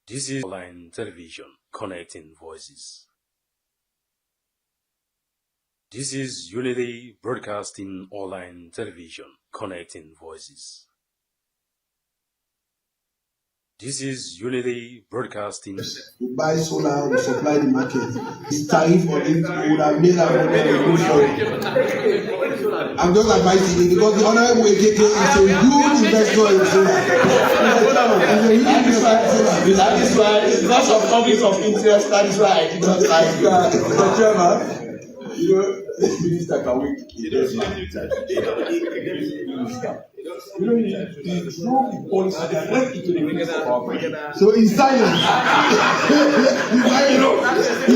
This is online television connecting voices. This is Unity Broadcasting Online Television connecting voices. This is Unity Broadcasting. We buy solar, we supply the market. The tariff on it would have made our money for it. I'm just advising you because the Honorable AKK is a huge investor in solar. That is why, because of conflict of interest, that is why I did not like it. Mr. Chairman, you know, this minister can wait. You know, he threw the policy directly into the minister of our president. So in silence. You know, he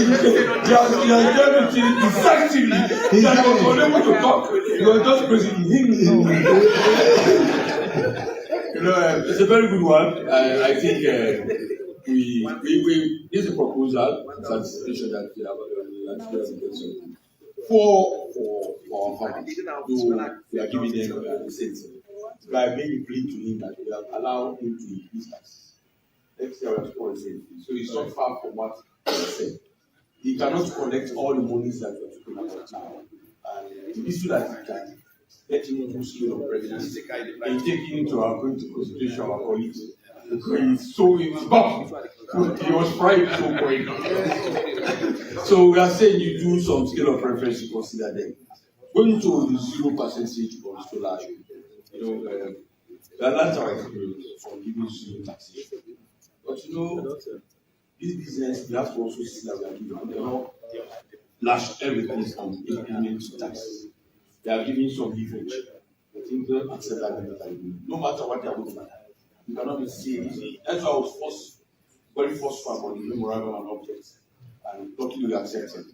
has done it effectively. He was unable to talk. He was just basically him. You know, it's a very good one. I think we this is a proposal, it's anticipation that we have for our family. We are giving them the same thing. By making plea to him that we have allowed him to increase taxes. Next year, we are saying so he's not far from what he said. He cannot collect all the monies that we are talking about now. And the issue that he can let him into scale of presidency and taking into into consideration our colleagues. Because so he was back. He was fried so quick. So we are saying you do some scale of preference to consider them. Going to the 0% on solar. You know, that's our experience from giving zero taxation. But you know, this business, we have to also see that we are giving. They don't lash everything on implement taxes. They are giving some leverage. I think they don't accept that. No matter what they are doing, you cannot be saying. That's why I was very forceful about the memorandum and objects. And luckily we accepted.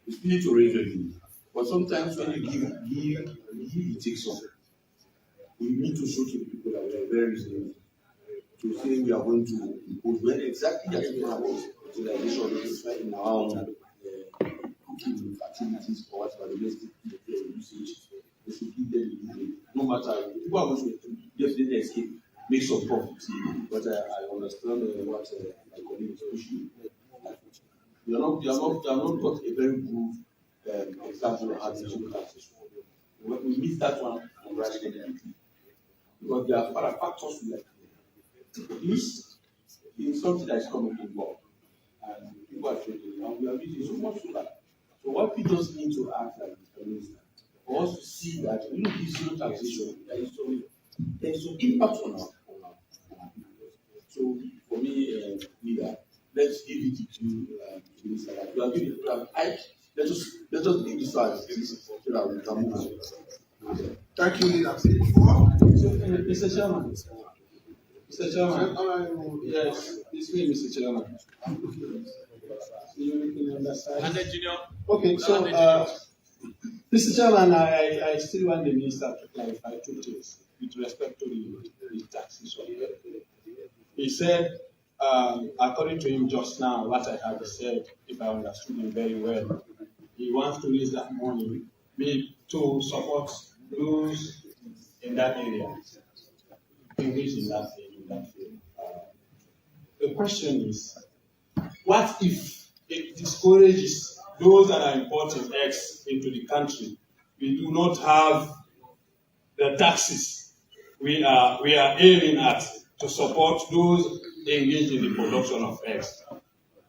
It's need to raise revenue. But sometimes when you give, you take some. We need to show to the people that we are very reasonable. To say we are going to impose when exactly that we are about utilization in our own cooking activities or whatever domestic usage. We should give them the no matter people are going to definitely escape, make some profit. But I understand what my colleague is pushing. They are not got a very good example of how to do taxation. We miss that one and rush them quickly. Because there are other factors like this is something that is coming involved. And people are trading, and we are using so much solar. So what we just need to act like the minister, for us to see that we don't give zero taxation, there is some impact on our people. So for me, leader, let's give it to minister. We are giving let us leave this one so that we can move on. Thank you, leader. Mr. Chairman. Mr. Chairman. Yes, this way, Mr. Chairman. Okay, so, Mr. Chairman, I still want the minister to clarify two things with respect to the taxes. He said, according to him just now, what I have said, if I understood him very well, he wants to raise that money to support those in that area, engaged in that field. The question is, what if it discourages those that are importing eggs into the country? We do not have the taxes we are aiming at to support those engaged in the production of eggs.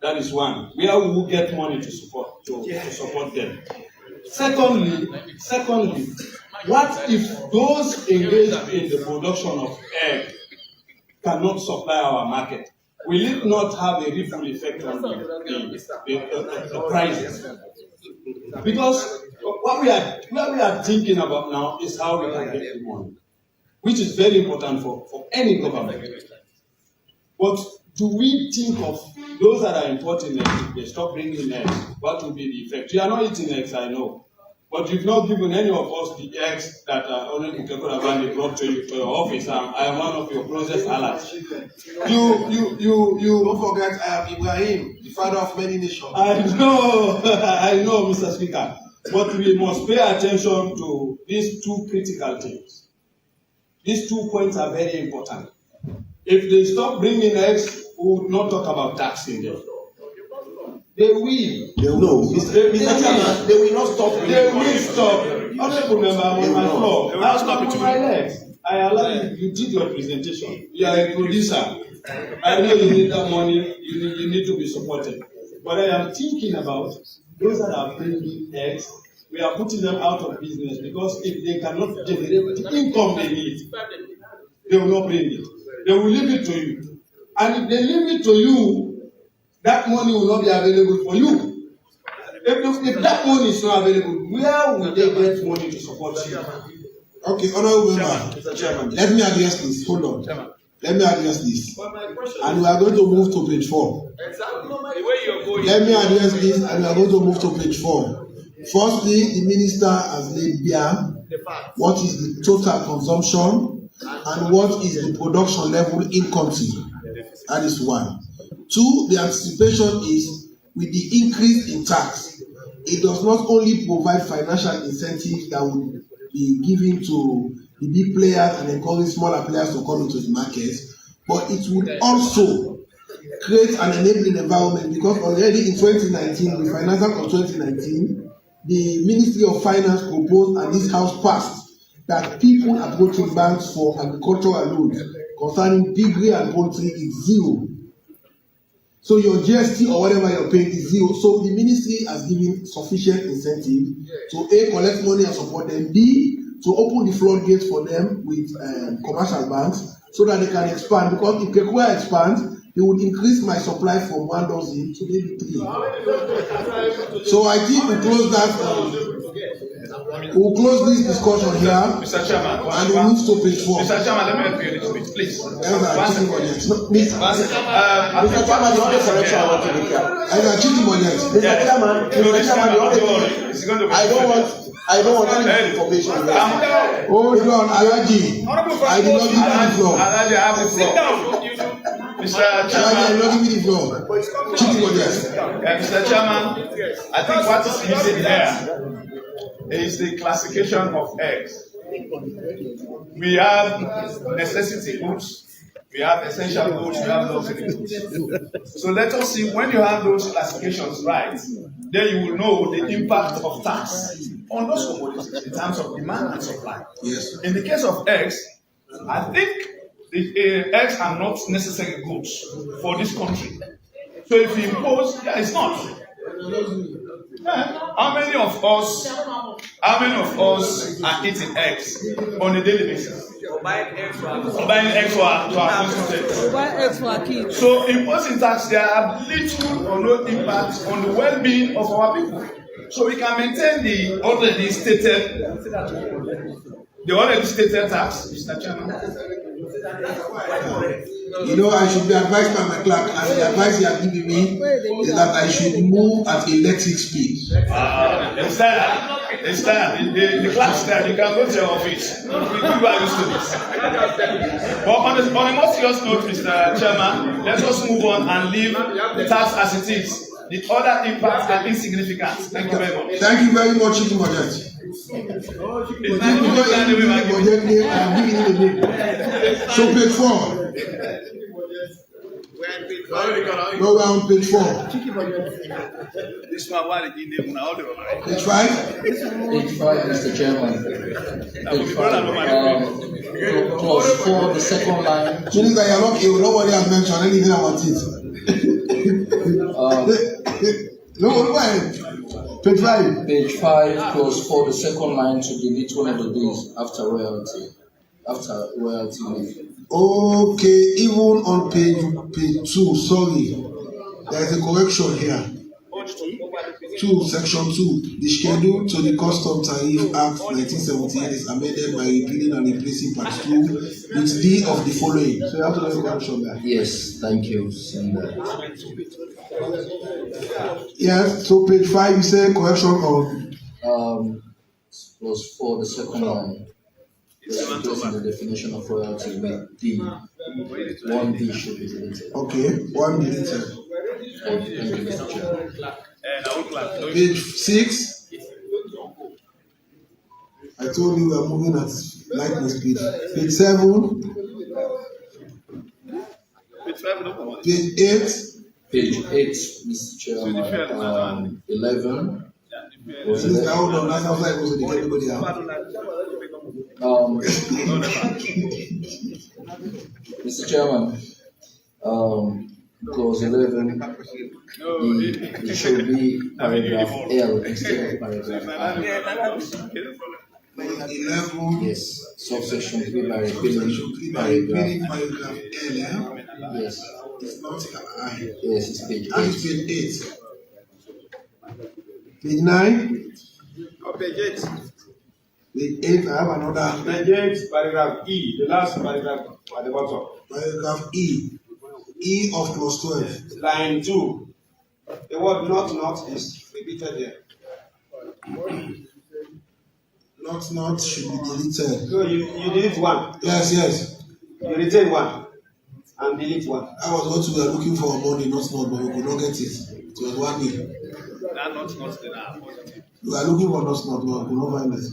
That is one. Where will we get money to support them? Secondly, what if those engaged in the production of egg cannot supply our market? Will it not have a ripple effect on the prices? Because what we are thinking about now is how we can get the money, which is very important for any government. But do we think of those that are importing eggs, if they stop bringing eggs, what will be the effect? You are not eating eggs, I know. But you've not given any of us the eggs that only Kekuraban brought to your office. I am one of your closest allies. You don't forget I am Ibrahim, the father of many nations. I know, Mr. Speaker. But we must pay attention to these two critical things. These 2 points are very important. If they stop bringing eggs, would not talk about taxing them. They will. No, Mr. Chairman, they will not stop. They will stop. Honorable member, I'm on my floor. I'm on my legs. I allow you. You did your presentation. You are a producer. I know you need that money. You need to be supported. But I am thinking about those that are bringing eggs. We are putting them out of business because if they cannot generate the income they need, they will not bring it. They will leave it to you. And if they leave it to you, that money will not be available for you. If that money is not available, where will they get money to support you? Okay, honorable member, Chairman, let me address this. Hold on. Chairman. Let me address this. And we are going to move to page 4. Let me address this and we are going to move to page 4. Firstly, the minister has laid bare what is the total consumption and what is the production level in country. That is one. Two, the anticipation is with the increase in tax, it does not only provide financial incentives that will be given to the big players and encourage smaller players to come into the market, but it would also create an enabling environment because already in 2019, the financial of 2019, the Ministry of Finance proposed and this House passed that people approaching banks for agricultural loans concerning piggery and poultry is zero. So your GST or whatever you're paying is zero. So the ministry has given sufficient incentive to A, collect money and support them, B, to open the floodgates for them with commercial banks so that they can expand. Because if Kekua expands, it would increase my supply from 1 dozen to maybe 3. So I think we close that. We'll close this discussion here. Mr. Chairman, and we'll move to page 4. Mr. Chairman, let me help you a little bit, please. Mr. Chairman, the only correction I want to make here. Mr. Chairman, I don't want any information. Hold on, Alaji. I did not give you the floor. Alaji, I have the floor. Mr. Chairman, Mr. Chairman, I think what is missing there is the classification of eggs. We have necessity goods, we have essential goods, we have luxury goods. So let us see, when you have those classifications right, then you will know the impact of tax on those commodities in terms of demand and supply. Yes. In the case of eggs, I think the eggs are not necessary goods for this country. So if you impose, it's not. How many of us are eating eggs on a daily basis? Or buying eggs to our kids. So imposing tax, there are little or no impact on the well-being of our people. So we can maintain the already stated tax, Mr. Chairman. You know, I should be advised by my clerk, and the advice he has given me is that I should move at electric speed. It's time. The clerk's there. You can go to your office. We are used to this. But on a more serious note, Mr. Chairman, let us move on and leave the tax as it is. The other impacts are insignificant. Thank you very much. Thank you very much, Chief Budget. So page 4. No, we're on page 4. Page 5? Page 5, Mr. Chairman. Page 5. Clause 4, the second line. Minister, you're not ill. Nobody has mentioned anything about it. No, go ahead. Page 5. Page 5, clause 4, the second line to delete one of the days after royalty. After royalty leave. Okay, even on page 2, sorry. There is a correction here. 2, section 2. The schedule to the Custom Tariff Act 1978 is amended by repealing and replacing part 2 with D of the following. So you have to make a correction there. Yes, thank you. Yes, so page 5, you say correction on clause 4, the second line. Replacing the definition of royalty with D. 1D should be deleted. Okay, 1 deleted. Thank you, Mr. Chair. Page 6. I told you we are moving at lightning speed. Page 7. Page 8. Page 8, Mr. Chairman. 11. Was Please, 11. hold on. That's outside. Also, they get everybody out. Mr. Chairman, clause 11, it should be paragraph L instead of paragraph I. 11. Yes, subsection 3 by Repeating paragraph L. Yes. It's not I. Yes, it's page 8. And it's page 8. Page 9. Page 8. Page 8, I have another. Page 8, paragraph E, the last paragraph at the bottom. Paragraph E. E of clause 12. Line 2. The word not is repeated here. Not should be deleted. So you delete one. Yes. You retain one. And delete one. That was what we were looking for on Monday, not, but we could not get it. It was 1 day. That not there. We are looking for not, but we could not find it.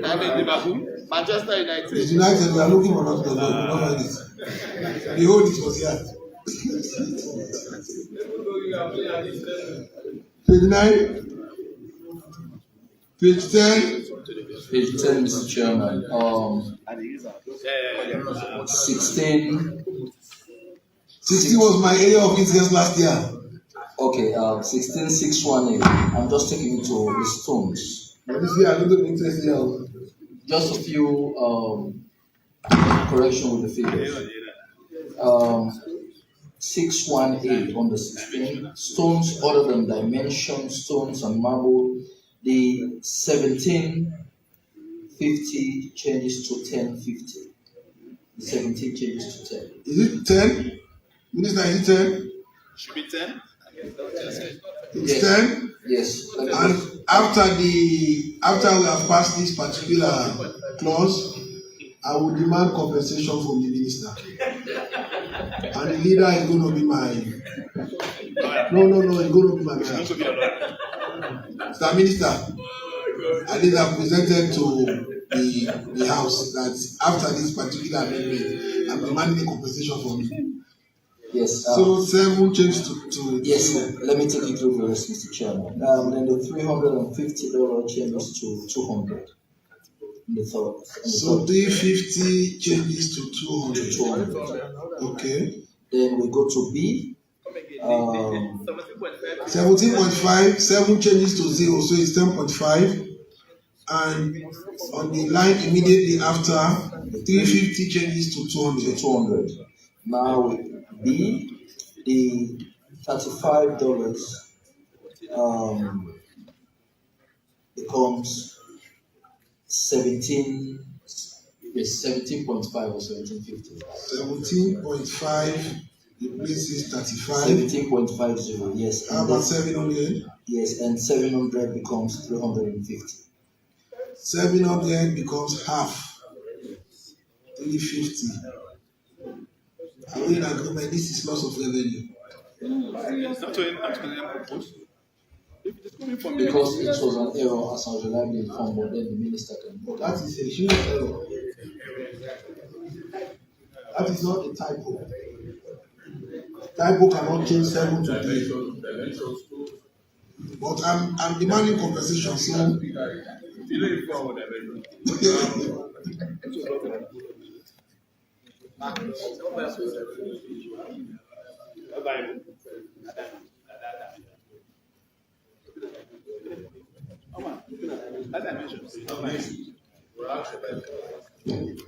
I mean, Liverpool, Manchester United. It's United, we are looking for not, but we could not find it. The whole it was here. Page 9. Page 10. Page 10, Mr. Chairman. 16. 16 was my area of interest last year. Okay, 16618. I'm just taking it to the stones. But this year I don't have interest here. Just a few correction with the figures. 618 on the 16. Stones other than dimension, stones and marble. The 1750 changes to 1050. The 17 changes to 10. Is it 10? Minister, is it 10? Should be 10. It's Yes. 10? Yes. And after we have passed this particular clause, I will demand compensation from the minister. And the leader is going to be my. No, it's going to be my man. Mr. Minister, I think I've presented to the House that after this particular amendment, I'm demanding a compensation from me. Yes. So 7 change to Yes, let me take you through the rest, Mr. Chairman. Then the $350 changes to 200. The third. So 350 changes to 200. 200. Okay. Then we go to B. 17.5, 7 changes to 0, so it's 10.5. And on the line immediately after, 350 changes to 200. 200. Now B, the $35 becomes 17.5 or 1750. 17.5 replaces 35. 17.50, yes. How about 700? Yes, and 700 becomes 350. 700 becomes half. 350. Are we in agreement? This is loss of revenue. Because it was an error as I was reliably informed, but then the minister can. That is a huge error. That is not a typo. Typo cannot change 7 to 3. But I'm demanding compensation, so.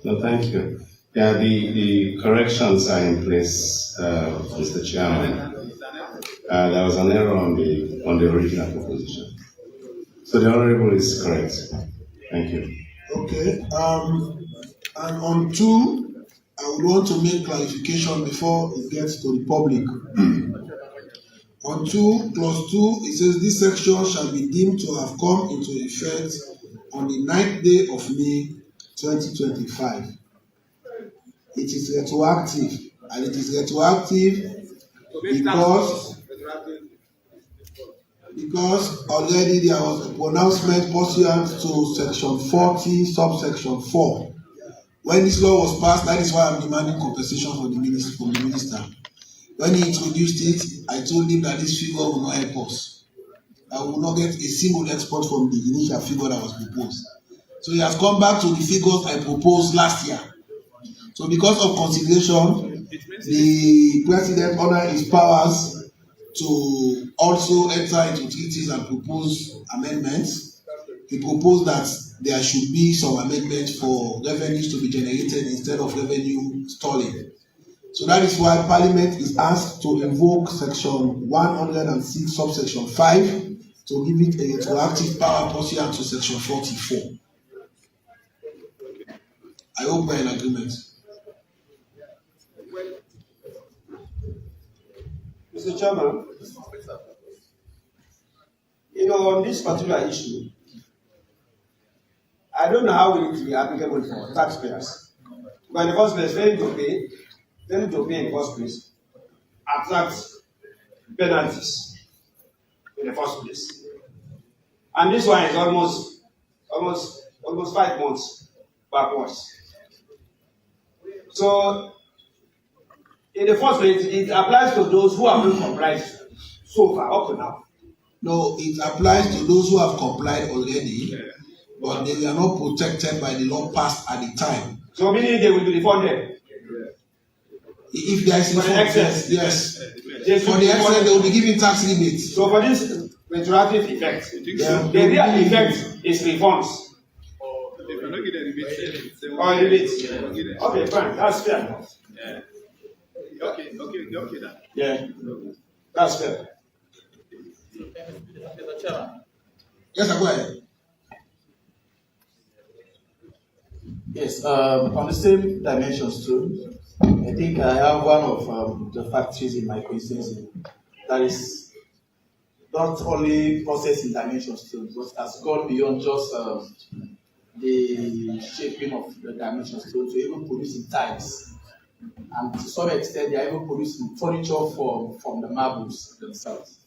No, thank you. Yeah, the corrections are in place, Mr. Chairman. There was an error on the original proposition. So the Honorable is correct. Thank you. Okay. And on 2, I would want to make clarification before it gets to the public. On 2, clause 2, it says this section shall be deemed to have come into effect on the 9th day of May 2025. It is retroactive, and it is retroactive because already there was a pronouncement pursuant to section 40, subsection 4. When this law was passed, that is why I'm demanding compensation from the minister. When he introduced it, I told him that this figure will not help us. I will not get a single export from the initial figure that was proposed. So he has come back to the figures I proposed last year. So because of consideration, the president honored his powers to also enter into treaties and propose amendments. He proposed that there should be some amendments for revenues to be generated instead of revenue stalling. So that is why Parliament is asked to invoke Section 106, subsection 5, to give it a retroactive power pursuant to Section 44. I hope we're in agreement. Mr. Chairman, on this particular issue, I don't know how it will be applicable for taxpayers. But in the first place, failing to pay in the first place attracts penalties in the first place. And this one is almost 5 months backwards. So, in the first place, it applies to those who have not complied so far, up to now. No, it applies to those who have complied already, but they are not protected by the law passed at the time. So, meaning they will be refunded? If there is for the excess, yes. For the excess, they will be given tax rebates. So, for this retroactive effect, the real effect is refunds. Or rebates. Okay, fine. That's fair enough. Yeah. Okay. Then. Yeah, that's fair. Yes, go ahead. Yes, on the same dimensions too, I think I have one of the factories in my constituency that is not only processing dimensions too, but has gone beyond just the shaping of the dimensions too, to even producing tiles. And to some extent, they are even producing furniture from the marbles themselves.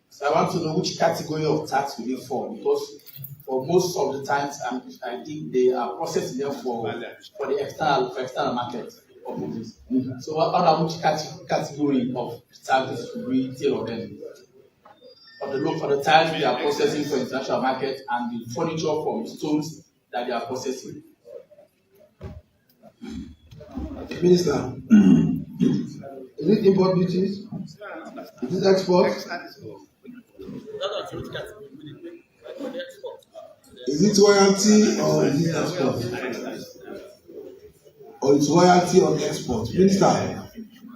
So I want to know which category of tax will it fall, because for most of the times, I think they are processing them for the external market of movies. So under which category of taxes will we deal with them? For the tiles they are processing for international market and the furniture from stones that they are processing. Minister, is it import duties? Is it export? Is it royalty or is it export? Or it's royalty on export? Minister?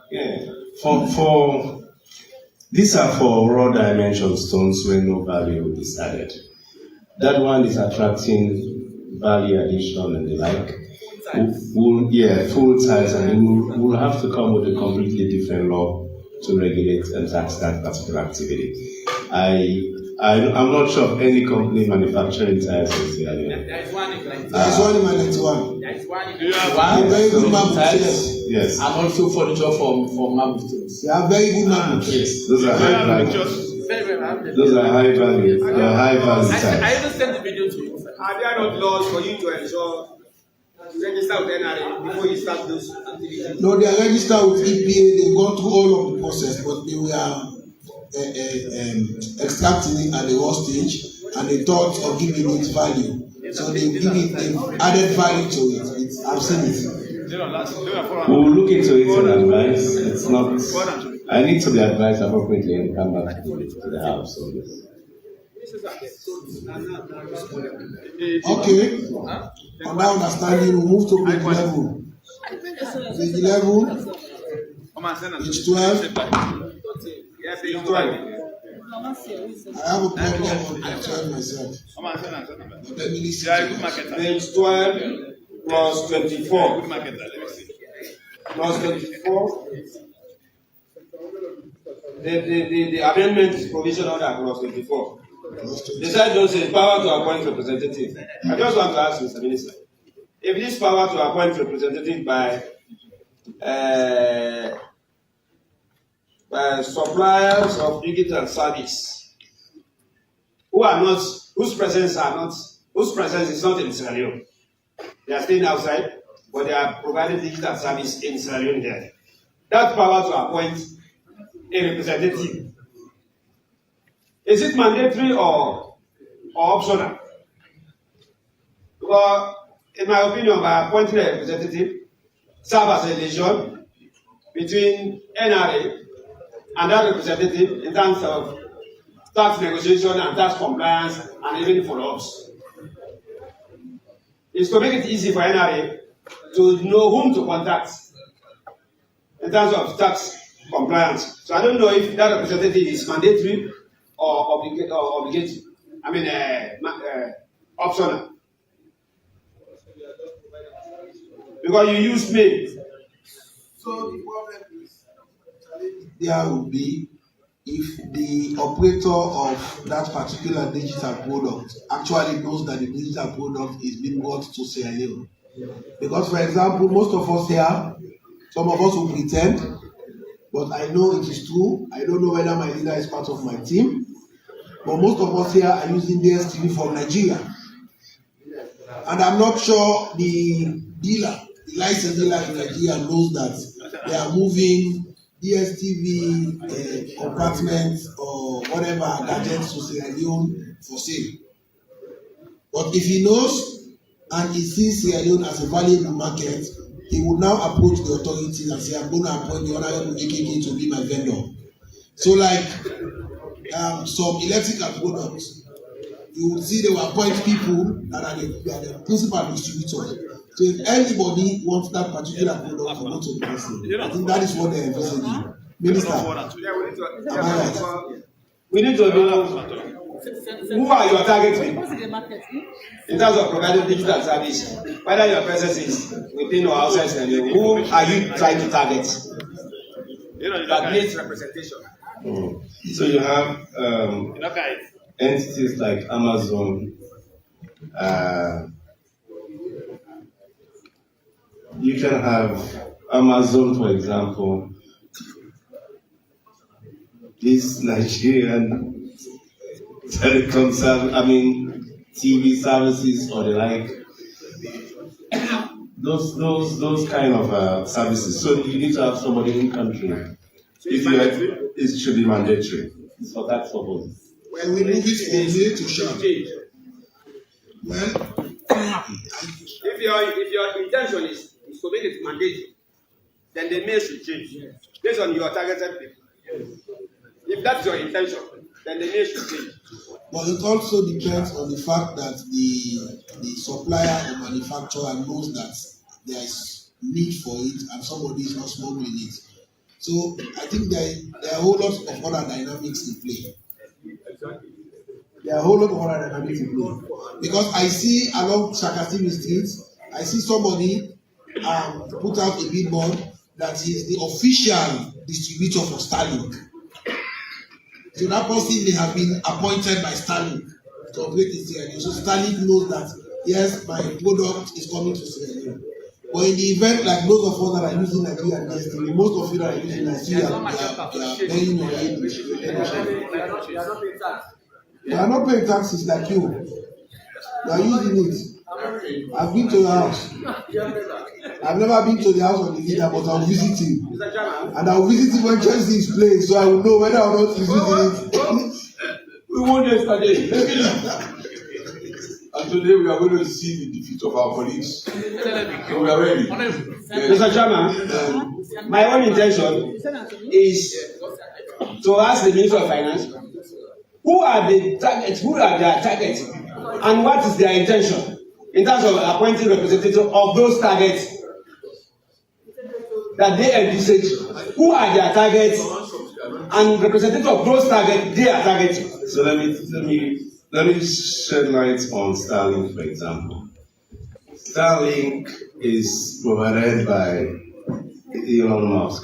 Yeah. For these are for raw dimension stones where no value is added. That one is attracting value addition and the like. Full tiles, and we'll have to come with a completely different law to regulate and tax that particular activity. I'm not sure of any company manufacturing tiles in Sierra Leone. There is one in 91. There is one in very good marble tiles. Yes. And also furniture from marble stones. They are very good marble tiles. Yes. Those are high value. Those are high value. They are high value tiles. I even sent the video to you. Are there not laws for you to ensure register with NRA before you start those activities? No, they are registered with EPA. They've gone through all of the process, but they were extracting it at the raw stage, and they thought of giving it value. So they've added value to it. I've seen it. We'll look into it and advise. It's not. I need to be advised appropriately and come back to the house on this. Okay. On that understanding, we move to page 11. Page 11, page 12. Page 12. I have a problem on page 12 myself. But let me listen to it. Page 12 plus 24. Plus 24. The amendment provision order plus 24. Besides those things, power to appoint representative. I just want to ask Mr. Minister, if this power to appoint representative by suppliers of digital service whose presence is not in Sierra Leone. They are staying outside, but they are providing digital service in Sierra Leone there. That power to appoint a representative? Is it mandatory or optional? Because, in my opinion, by appointing a representative, serve as a liaison between NRA and that representative in terms of tax negotiation and tax compliance and even follow-ups. It's to make it easy for NRA to know whom to contact in terms of tax compliance. So I don't know if that representative is mandatory or obligatory. I mean, optional. Because you use mail. So the problem is there will be if the operator of that particular digital product actually knows that the digital product is being brought to Sierra Leone. Because, for example, most of us here, some of us will pretend, but I know it is true. I don't know whether my leader is part of my team, but most of us here are using DSTV from Nigeria. And I'm not sure the dealer, the license dealer in Nigeria knows that they are moving DSTV compartments or whatever gadgets to Sierra Leone for sale. But if he knows and he sees Sierra Leone as a valuable market, he will now approach the authorities and say, I'm going to appoint the Honorable AKK to be my vendor. So like some electrical products, you will see they will appoint people that are the principal distributors. So if anybody wants that particular product to go to the person, I think that is what they are envisaging. Minister, we need to know who are your targeting in terms of providing digital service, whether your presence is within or outside, who are you trying to target? That needs representation. So you have entities like Amazon. You can have Amazon, for example, this Nigerian telecom service, TV services or the like. Those kind of services. So you need to have somebody in country. It should be mandatory. It's for tax purposes. When we move it from here to shall. Well, if your intention is to make it mandatory, then the mail should change based on your targeted people. If that's your intention, then the mail should change. But it also depends on the fact that the supplier or manufacturer knows that there is need for it and somebody is not smuggling it. So I think there are a whole lot of other dynamics in play. There are a whole lot of other dynamics in play. Because I see along Shakatimi Street, I see somebody put out a billboard that is the official distributor for Starlink. So that person may have been appointed by Starlink to operate in Sierra Leone. So Starlink knows that, yes, my product is coming to Sierra Leone. But in the event, like those of us that are using Nigeria and DSTV, most of you that are using Nigeria, they are paying your English. They are not paying taxes like you. They are using it. I've been to your house. I've never been to the house of the leader, but I'll visit him. And I'll visit him when Chelsea is playing, so I will know whether or not he's using it. We won yesterday. And today we are going to see the defeat of our colleagues. So we are ready. Mr. Chairman, my own intention is to ask the Minister of Finance who are the targets, who are their targets, and what is their intention in terms of appointing representatives of those targets that they envisage. Who are their targets and representatives of those targets they are targeting. So let me shed light on Starlink, for example. Starlink is provided by Elon Musk,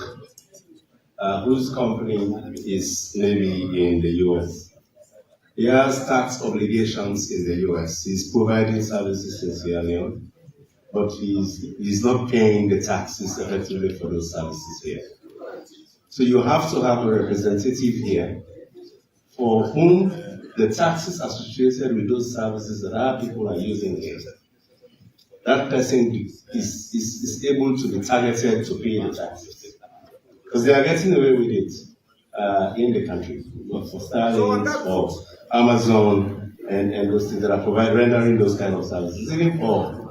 whose company is maybe in the US. He has tax obligations in the US. He's providing services in Sierra Leone, but he's not paying the taxes effectively for those services here. So you have to have a representative here for whom the taxes associated with those services that our people are using here, that person is able to be targeted to pay the taxes. Because they are getting away with it. in the country, not for Starlink or Amazon and those things that are rendering those kind of services, even for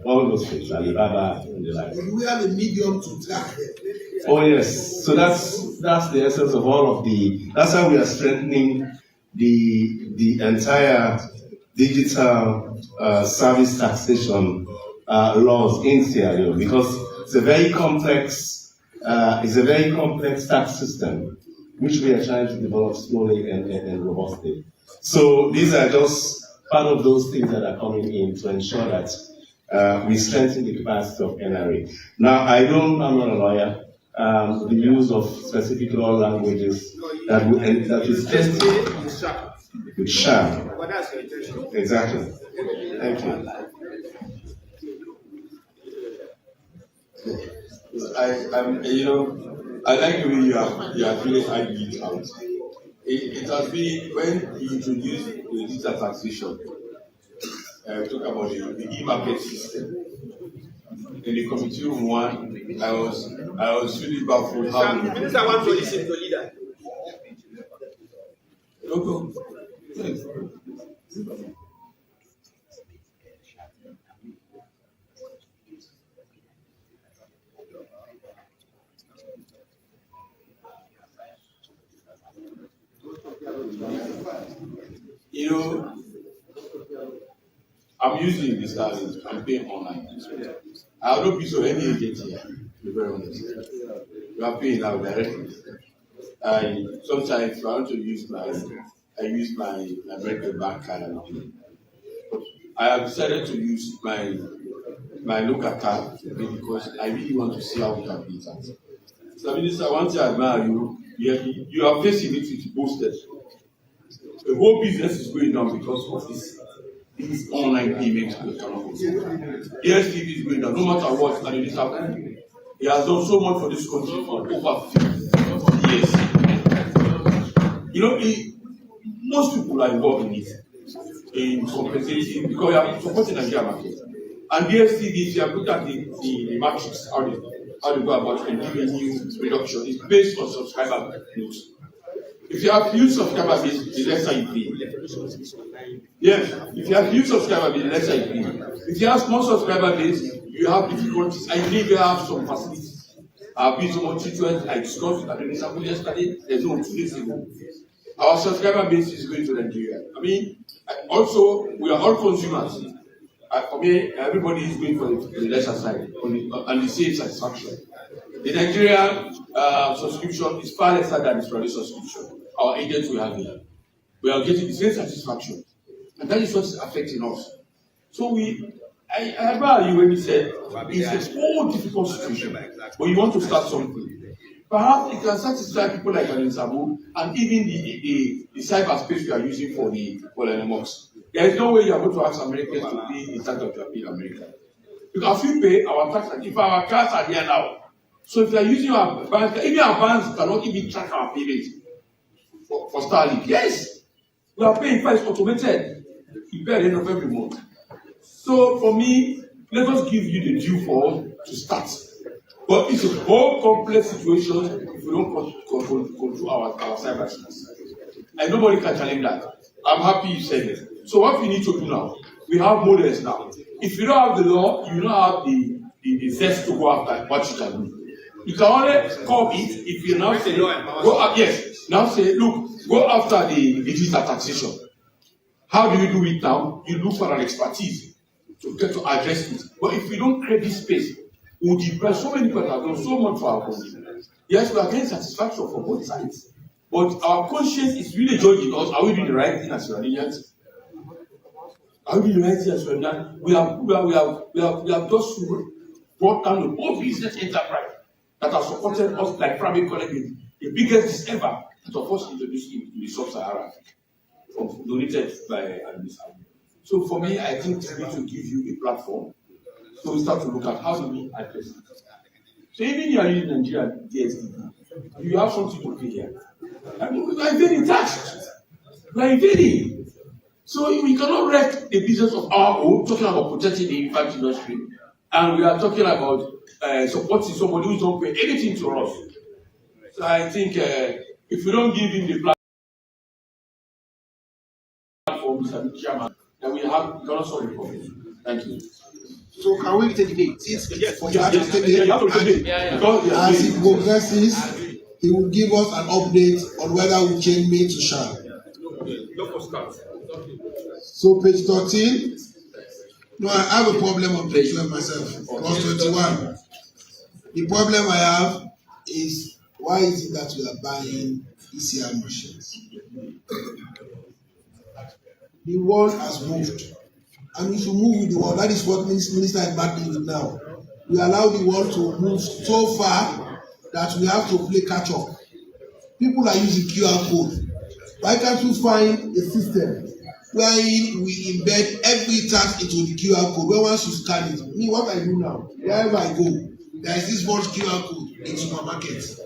all those things, Alibaba and the like. We have a medium to track. Oh yes, so that's the essence of all of that's how we are strengthening the entire digital service taxation laws in Sierra Leone, because it's a very complex tax system which we are trying to develop slowly and robustly. So these are just part of those things that are coming in to ensure that we strengthen the capacity of NRA. Now, I'm not a lawyer. The use of specific law languages that is just with sham. Exactly. Thank you. I like the way you are really arguing it out. It has been when you introduced the digital taxation, talk about the e-market system. In the committee room one, I was really baffled how the minister wants to listen to leader. I'm using this service. I'm paying online. I have no piece of any agent here, to be very honest. You are paying now directly. Sometimes if I want to use my American bank card and pay. But I have decided to use my local card because I really want to see how we can beat that. So Minister, I want to admire you. You are facing it with both steps. The whole business is going down because of this online payment. DSTV is going down, no matter what, and it is happening. He has done so much for this country for over 50 years. Most people are involved in it, in compensating, because you are supporting the Nigeria market. And DSTV, if you have looked at the matrix, how they go about and give a new reduction, it's based on subscriber growth. If you have huge subscriber base, the lesser you pay. Yes, if you have huge subscriber base, the lesser you pay. If you have small subscriber base, you have difficulties. I believe you have some facilities. I've been to constituents, I discussed at the example yesterday, there's no 2 days ago. Our subscriber base is going to Nigeria. Also, we are all consumers. For me, everybody is going for the lesser side, and the same satisfaction. The Nigerian subscription is far lesser than the Israeli subscription. Our agents we have here. We are getting the same satisfaction. And that is what's affecting us. So I admire you when you said it's a whole difficult situation, but you want to start something. Perhaps it can satisfy people like Anin Sabu and even the cyberspace we are using for the NMOX. There is no way you are going to ask Americans to pay the tax that you are paying in America. Because we pay our tax, if our cards are here now, so if you are using our bank, even our banks cannot even track our payments for Starlink. Yes, we are paying price automated. You pay at the end of every month. So for me, let us give you the due for to start. But it's a whole complex situation if we don't control our cyberspace. And nobody can challenge that. I'm happy you said it. So what we need to do now, we have models now. If you don't have the law, you don't have the zest to go after what you can do. You can only call it if you now say, now say, look, go after the digital taxation. How do you do it now? You look for an expertise to get to address it. But if we don't create this space, we'll deprive so many people have done so much for our country. Yes, we are getting satisfaction from both sides. But our conscience is really judging us. Are we doing the right thing as Iranians? Are we doing the right thing as Iranians? We have just brought down the whole business enterprise that has supported us like private colleges, the biggest ever that of us introduced in the sub-Saharan Africa, donated by Administration. So for me, I think we need to give you a platform. So we start to look at how do we address it. So even you are in Nigeria, DSTV, you have something to pay here. We are invading tax. We are invading. So we cannot wreck the business of our own, talking about protecting the infant industry. And we are talking about supporting somebody who don't pay anything to us. So I think if we don't give him the platform, Mr. Chairman, then we cannot solve the problem. Thank you. So can we take the date? Yes, for that to take it, as it progresses, he will give us an update on whether we change May to shall. So page 13. No, I have a problem on page 12 myself. Plus 21. The problem I have is why is it that we are buying ECR machines? The world has moved. And we should move with the world. That is what Minister is battling with now. We allow the world to move so far that we have to play catch up. People are using QR code. Why can't you find a system where we embed every tax into the QR code? Where once you scan it, me what I do now, wherever I go, there is this one QR code in supermarkets.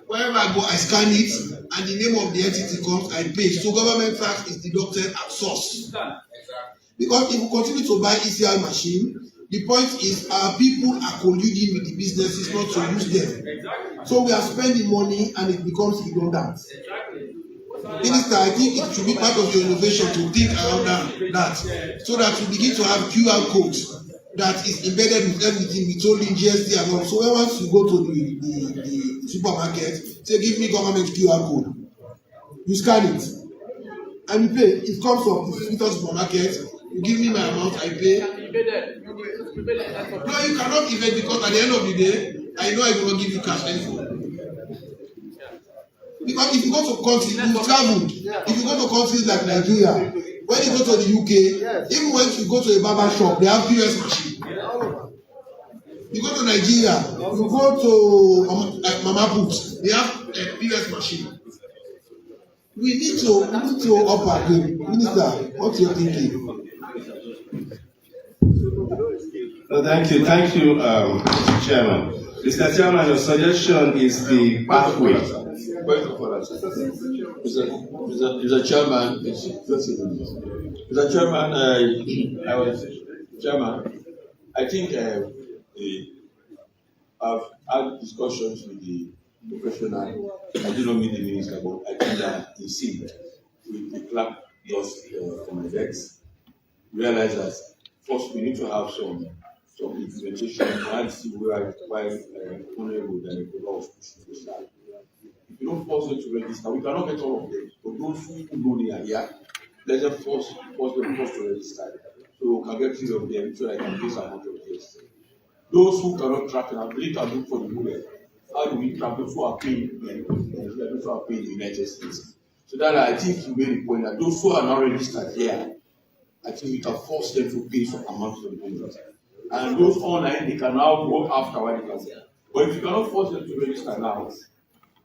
Wherever I go, I scan it, and the name of the entity comes, I pay. So government tax is deducted at source. Because if we continue to buy ECR machine, the point is our people are colluding with the businesses not to use them. So we are spending money and it becomes redundant. Minister, I think it should be part of your innovation to think around that so that we begin to have QR codes that is embedded with everything we told in GST and all. So when once you go to the supermarket, say give me government QR code. You scan it and you pay. It comes from the supermarket. You give me my amount, I pay. No, you cannot give it because at the end of the day, I know I will not give you cash anymore. Because if you go to countries, you've traveled. If you go to countries like Nigeria, when you go to the UK, even when you go to a barber shop, they have POS machine. You go to Nigeria, you go to Mama Put, they have a POS machine. We need to up our game. Minister, what's your thinking? Thank you, Mr. Chairman. Mr. Chairman, your suggestion is the pathway. Mr. Chairman, Mr. Chairman, I was Chairman. I think I've had discussions with the professional. I do not meet the minister, but I think that he see with the clerk just from the decks. Realize that first we need to have some implementation and see why honorable than the law should start. If you don't force them to register, we cannot get all of them. But those who know they are here, let them force them to register. So we can get rid of them so that I can pay some amount of yes. Those who cannot track it, I believe can look for the movement. How do we track those who are paying those who are paying in the United States? So that I think you made the point that those who are not registered here, I think we can force them to pay some amount of the movement. And those online, they can now go after what they can say. But if you cannot force them to register now,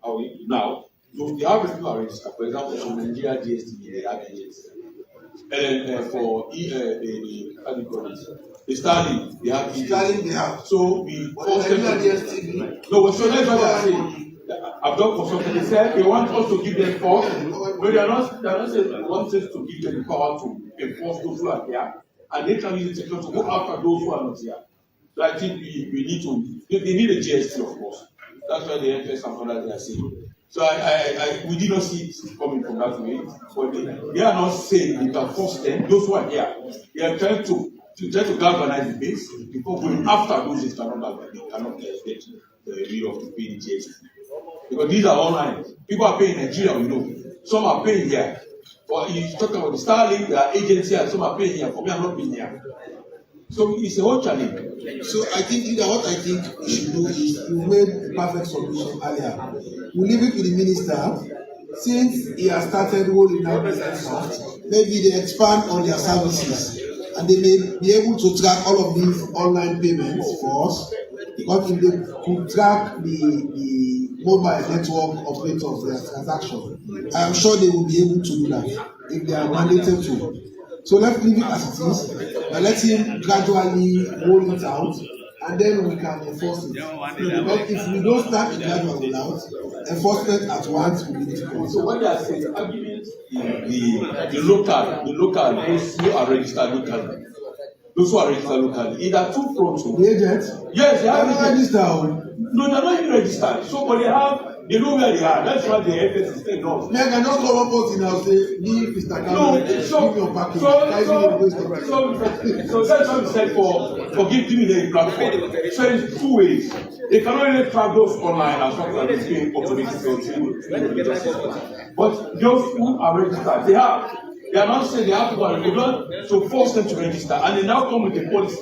so they have people are registered. For example, from Nigeria GST, they have agents. And then for how do you call it? The Starlink, they have Starlink, they have. So we force them to. No, but so that's what I say. I've done for something. They said they want us to give them force, but they are not saying they want us to give them the power to enforce those who are here. And they can use the technology to go after those who are not here. So I think we need to, they need a GST, of course. That's why the FS and others are saying. So we did not see it coming from that way. But they are not saying you can force them, those who are here. They are trying to galvanize the base before going after those that cannot get the rid of to pay the GST. Because these are online. People are paying in Nigeria, we know. Some are paying here. But you talk about the Starlink, there are agents here, some are paying here. For me, I'm not paying here. So it's a whole challenge. So I think what I think we should do is we made a perfect solution earlier. We leave it to the minister. Since he has started rolling out this effort, maybe they expand on their services and they may be able to track all of these online payments for us. Because if they could track the mobile network operators, their transaction, I am sure they will be able to do that if they are mandated to. So let's leave it as it is, and let him gradually roll it out, and then we can enforce it. Because if we don't start the gradual rollout, enforcement at once will be difficult. So what they are saying, the local, those who are registered locally. Those who are registered locally, there are two fronts. The agents? Yes, they are registered. No, they're not even registered. So, but they have They know where they are. That's why the FS is saying no. Me, I can just call one person and say, leave Mr. No, Kano, so give me your package. So that's what we said for giving the platform. So in 2 ways. They can only track those online and something like this being automated. But those who are registered, they are not saying they have to go and they don't to force them to register. And they now come with a policy.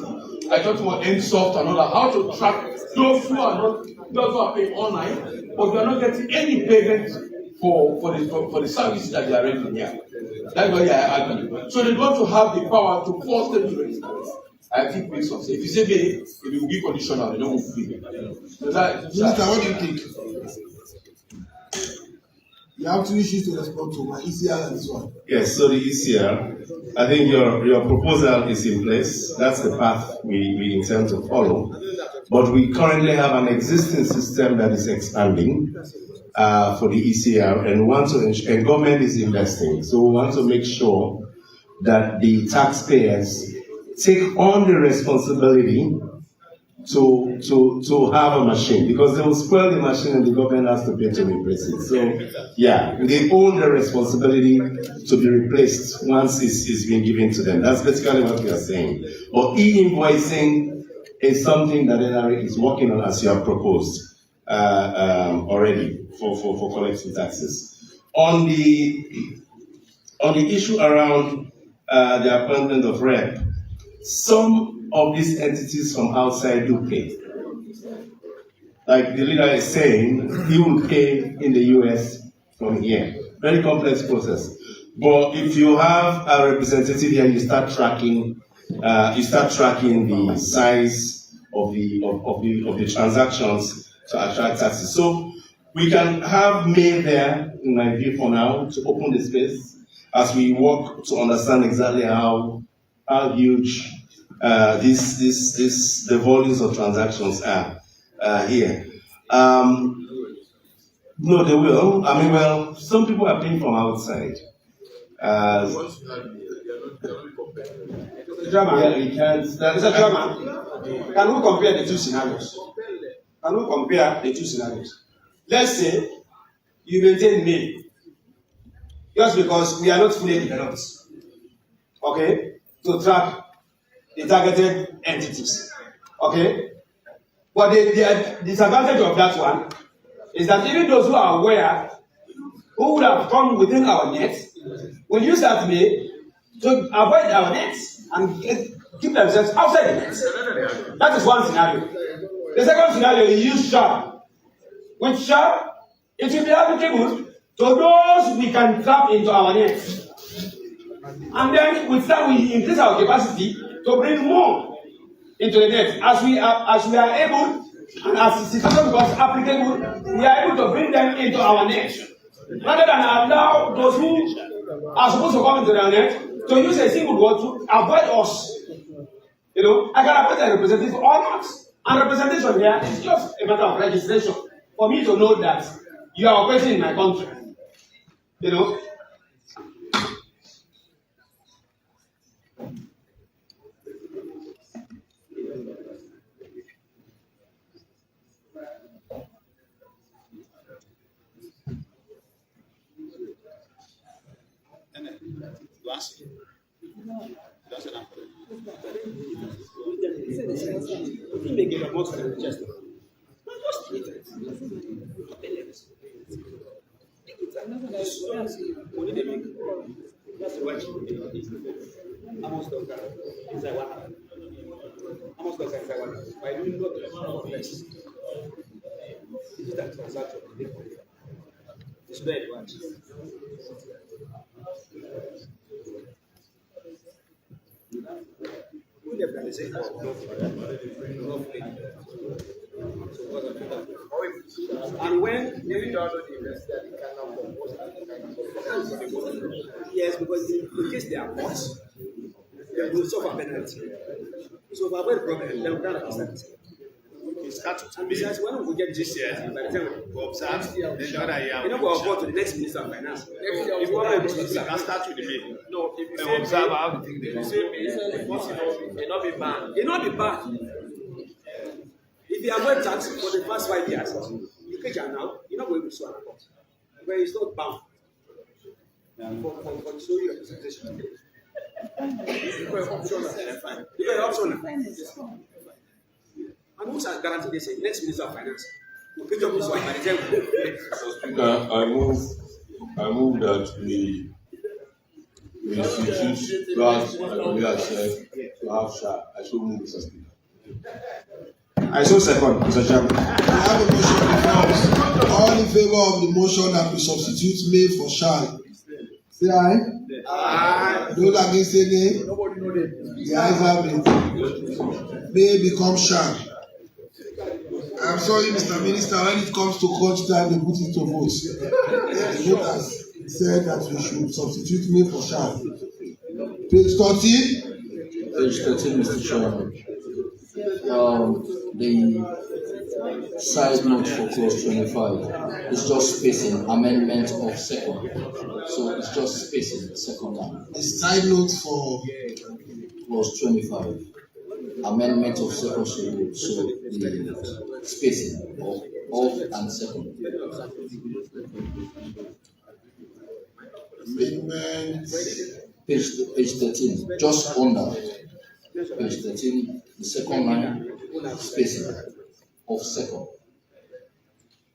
I talked about NSOFT and all that, how to track those who are paying online, but they are not getting any payment for the services that they are renting here. That's why I argue. So they want to have the power to force them to register. I think makes sense. If you say they, it will be conditional, they don't want to pay. So Minister, what do you think? You have 2 issues to respond to, my ECR and this one. Yes, so the ECR, I think your proposal is in place. That's the path we intend to follow. But we currently have an existing system that is expanding for the ECR, and and government is investing. So we want to make sure that the taxpayers take on the responsibility to have a machine, because they will spoil the machine and the government has to pay to replace it. So yeah, they own the responsibility to be replaced once it's been given to them. That's basically what we are saying. But e-invoicing is something that NRA is working on, as you have proposed already for collecting taxes. On the issue around the appointment of rep, some of these entities from outside do pay. Like the leader is saying, he will pay in the US from here. Very complex process. But if you have a representative here, you start tracking the size of the transactions to attract taxes. So we can have May there, in my view, for now, to open the space as we work to understand exactly how huge the volumes of transactions are here. No, they will. I mean, well, some people are paying from outside. Mr. Chairman, can we compare the two scenarios? Let's say you maintain May, just because we are not fully developed, okay, to track the targeted entities, okay? But the disadvantage of that one is that even those who are aware, who would have come within our net, will use that May to avoid our nets and keep themselves outside the nets. That is one scenario. The second scenario, you use SHARP. With SHARP, it will be applicable to those we can trap into our nets. And then with that, we increase our capacity to bring more into the net. As we are able, and as the situation becomes applicable, we are able to bring them into our net. Rather than allow those who are supposed to come into their net to use a single word to avoid us. You know, I can appoint a representative or not. And representation here is just a matter of registration for me to know that you are operating in my country. You know. And when you don't yes, because in case they are caught, they will suffer penalty. So for avoid problem, they will not understand. And besides, when we get this year, by the time we observe, you know, we'll go to the next minister of finance. If you want to start with the main, no, if you observe how the thing they say, it not be banned. It not be banned. If you avoid tax for the past 5 years, you catch her now. you're not going to sue a court. But it's not bound for showing representation. You're optional. And who's guaranteed they say next Minister of Finance will pick up this one by the time. I move that we institute that we said to have SHA. I so move, Mr. Speaker. I so second, Mr. Chairman. We have a motion before us. All in favor of the motion that we substitute may for shall. Say aye. Aye. Those against say nay. The ayes have it. May become shall. I'm sorry, Mr. Minister, when it comes to crunch time, they put it to vote. The vote has said that we should substitute may for shall. Page 13. Page 13, Mr. Chairman. The side note for clause 25 is just spacing, amendment of second. So it's just spacing, second line. The side note for clause 25, amendment of second. So the spacing of and second. amendment. Page 13, just under. Page 13, the second line, spacing of second.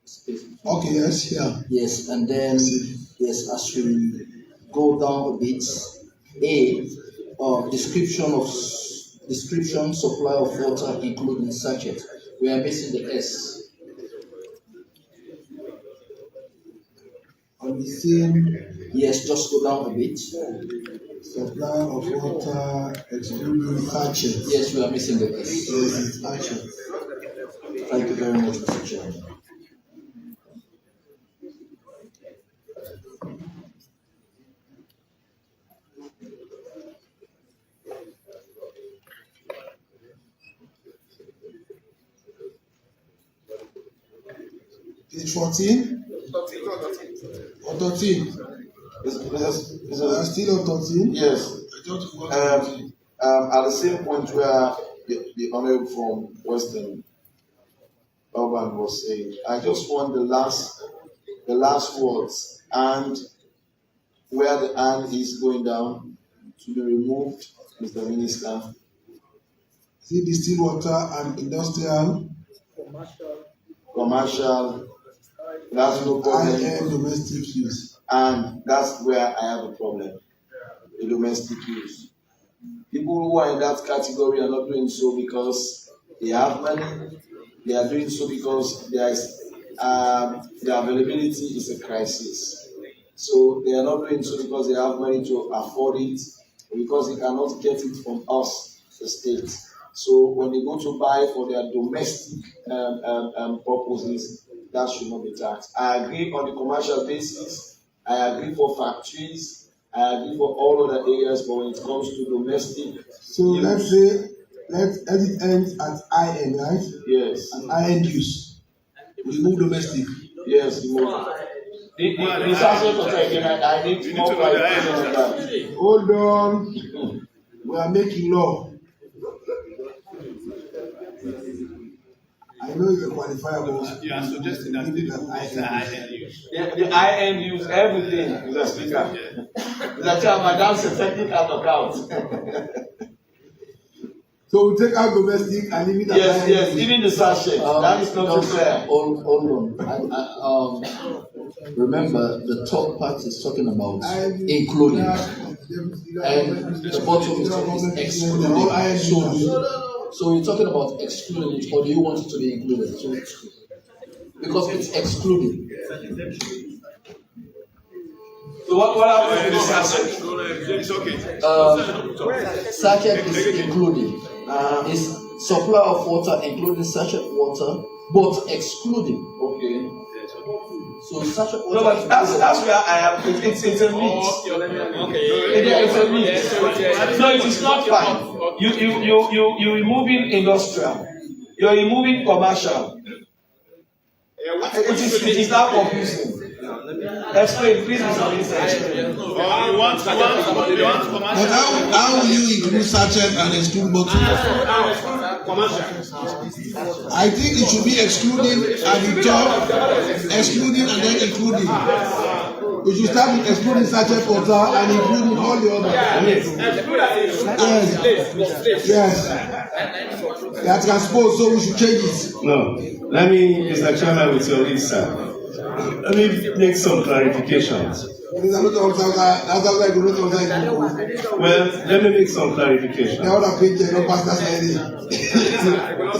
Spacing. Okay, yes, yeah. Yes, and then yes, as we go down a bit, description supply of water including sachet. We are missing the S. On the same Yes, just go down a bit. supply of water excluding sachet. Yes, we are missing the S. Yes, it's sachet. Thank you very much, Mr. Chairman. Page 14 or 13? We are still on 13? Yes. I don't want At the same point where the honourable from Western Urban was saying, I just want the last words, and where the and is going down to be removed, Mr. Minister. see distilled water and industrial Commercial, that's no problem. and domestic use. And that's where I have a problem. The domestic use. People who are in that category are not doing so because they have money. They are doing so because there is the availability is a crisis. So they are not doing so because they have money to afford it, or because they cannot get it from us, the state. So when they go to buy for their domestic purposes, that should not be taxed. I agree on the commercial basis. I agree for factories. I agree for all other areas, but when it comes to domestic, So let's say let it end at IN, right? yes, At IN use. Remove domestic. yes, more. The subject of I need more clarification on that. Hold on. We are making law. I know it's a qualifier, but You are suggesting that leave it it's at an IN use. The IN use everything, Mr. Speaker. Mr. Chairman, that's a technical account. So we take out domestic and leave it at Yes, IN yes, use. even the sachet, that is not so fair. Hold on. Remember, the top part is talking about including, and the bottom is excluding. So you're talking about excluding it, or do you want it to be included? So, because it's excluding. So what happens with the sachet? It's okay. Sachet is including. Is supply of water including sachet water, but excluding. Okay. So sachet water. No, but that's where I am. It's a mix. It's a mix. No, it is not fine. You removing industrial. You're removing commercial. It is now confusing. Explain, please, Mr. Minister. Explain. You want But how will you include sachet and exclude bottle? commercial. I think it should be excluding at the top, excluding and then including. We should start with excluding sachet water and including all the other. Yes. That can suppose, so we should change it. No, let me, Mr. Chairman, with your leave, sir. Let me make some clarifications. Well, Well, let me make some clarifications. the other page, no pastor said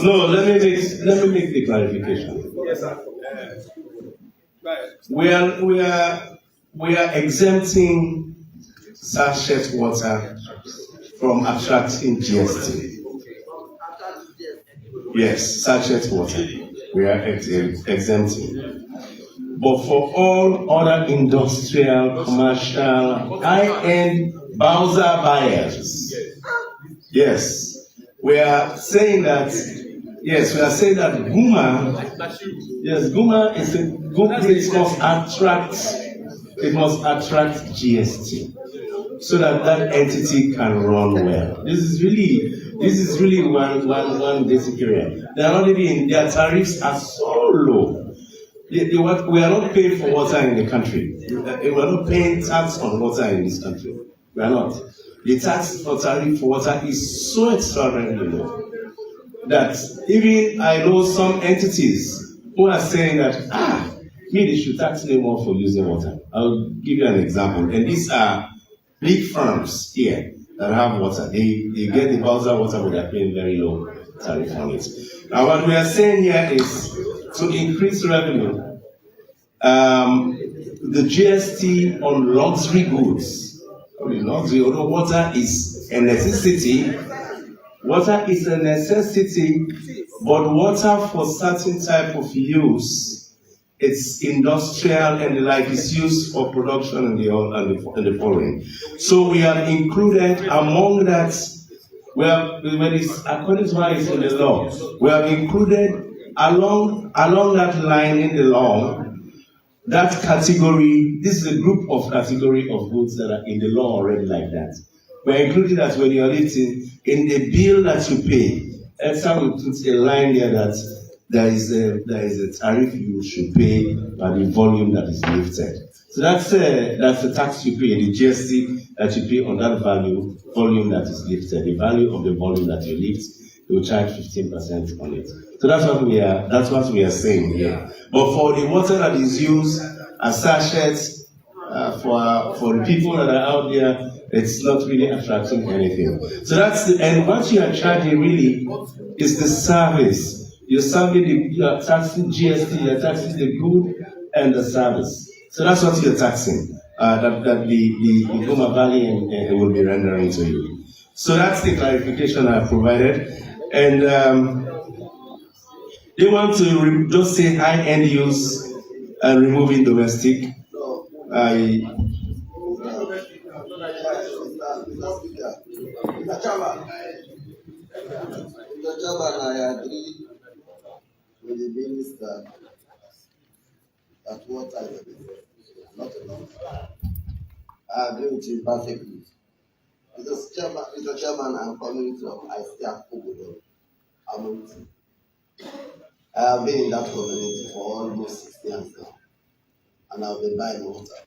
No, let me make the clarification. Yes, sir. We are exempting sachet water from attracting GST. Yes, sachet water. We are exempting. But for all other industrial, commercial, high-end Bowser buyers, yes, we are saying that Guma, yes, Guma is a good place it must attract GST so that entity can run well. This is really one basic area. Their tariffs are so low. We are not paying for water in the country. We are not paying tax on water in this country. We are not. The tax for tariff for water is so extraordinarily low that even I know some entities who are saying that they should tax me more for using water. I'll give you an example. And these are big firms here that have water. They get the Bowser water, but they're paying very low tariff on it. Now, what we are saying here is to increase revenue, the GST on luxury goods. Water is a necessity. Water is a necessity, but water for certain type of use, it's industrial and the like is used for production and the following. So we have included among that, according to how it's in the law, we have included along that line in the law, that category, this is a group of category of goods that are in the law already like that. We're including that when you're lifting in the bill that you pay. Every time we put a line there that there is a tariff you should pay by the volume that is lifted. So that's the tax you pay, the GST that you pay on that volume that is lifted, the value of the volume that you lift. You will charge 15% on it. So that's what we are saying here. But for the water that is used as sachets for the people that are out there, it's not really attracting anything. So and what you are charging really is the service. You are taxing GST, you are taxing the good and the service. So that's what you're taxing. That the Goma Valley will be rendering to you. So that's the clarification I provided. And they want to just say high-end use and removing domestic. Mr. Chairman, I agree with the minister that water is not enough. I agree with him perfectly. Mr. Chairman, I'm coming from Istia Kobodo, Amonti. I have been in that community for almost 6 years now, and I've been buying water.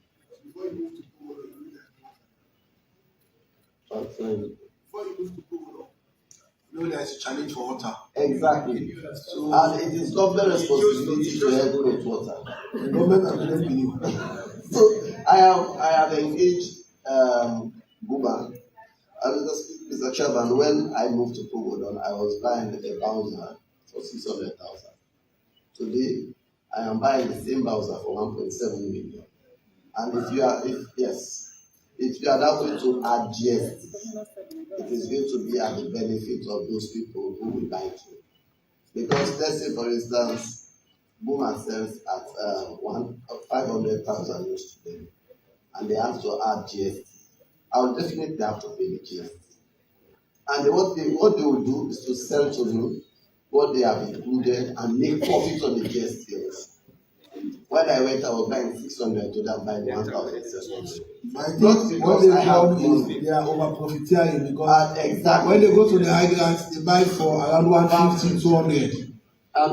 No, there's a challenge for water. Exactly. And it is government responsibility to help with water. The government has been you. So I have engaged Buba. And Mr. Chairman, when I moved to Pogodon, I was buying a Bowser for 600,000. Today, I am buying the same Bowser for 1.7 million. And if you are now going to add GST, it is going to be at the benefit of those people who will buy it. Because let's say, for instance, Boomer sells at 500,000 used to them, and they have to add GST. I will definitely have to pay the GST. And what they will do is to sell to you what they have included and make profit on the GST. When I went, I was buying 600 to that buying 1,000. I think what they call is they are over profiteering because exactly. when they go to the hydrant, they buy for around 150, 200.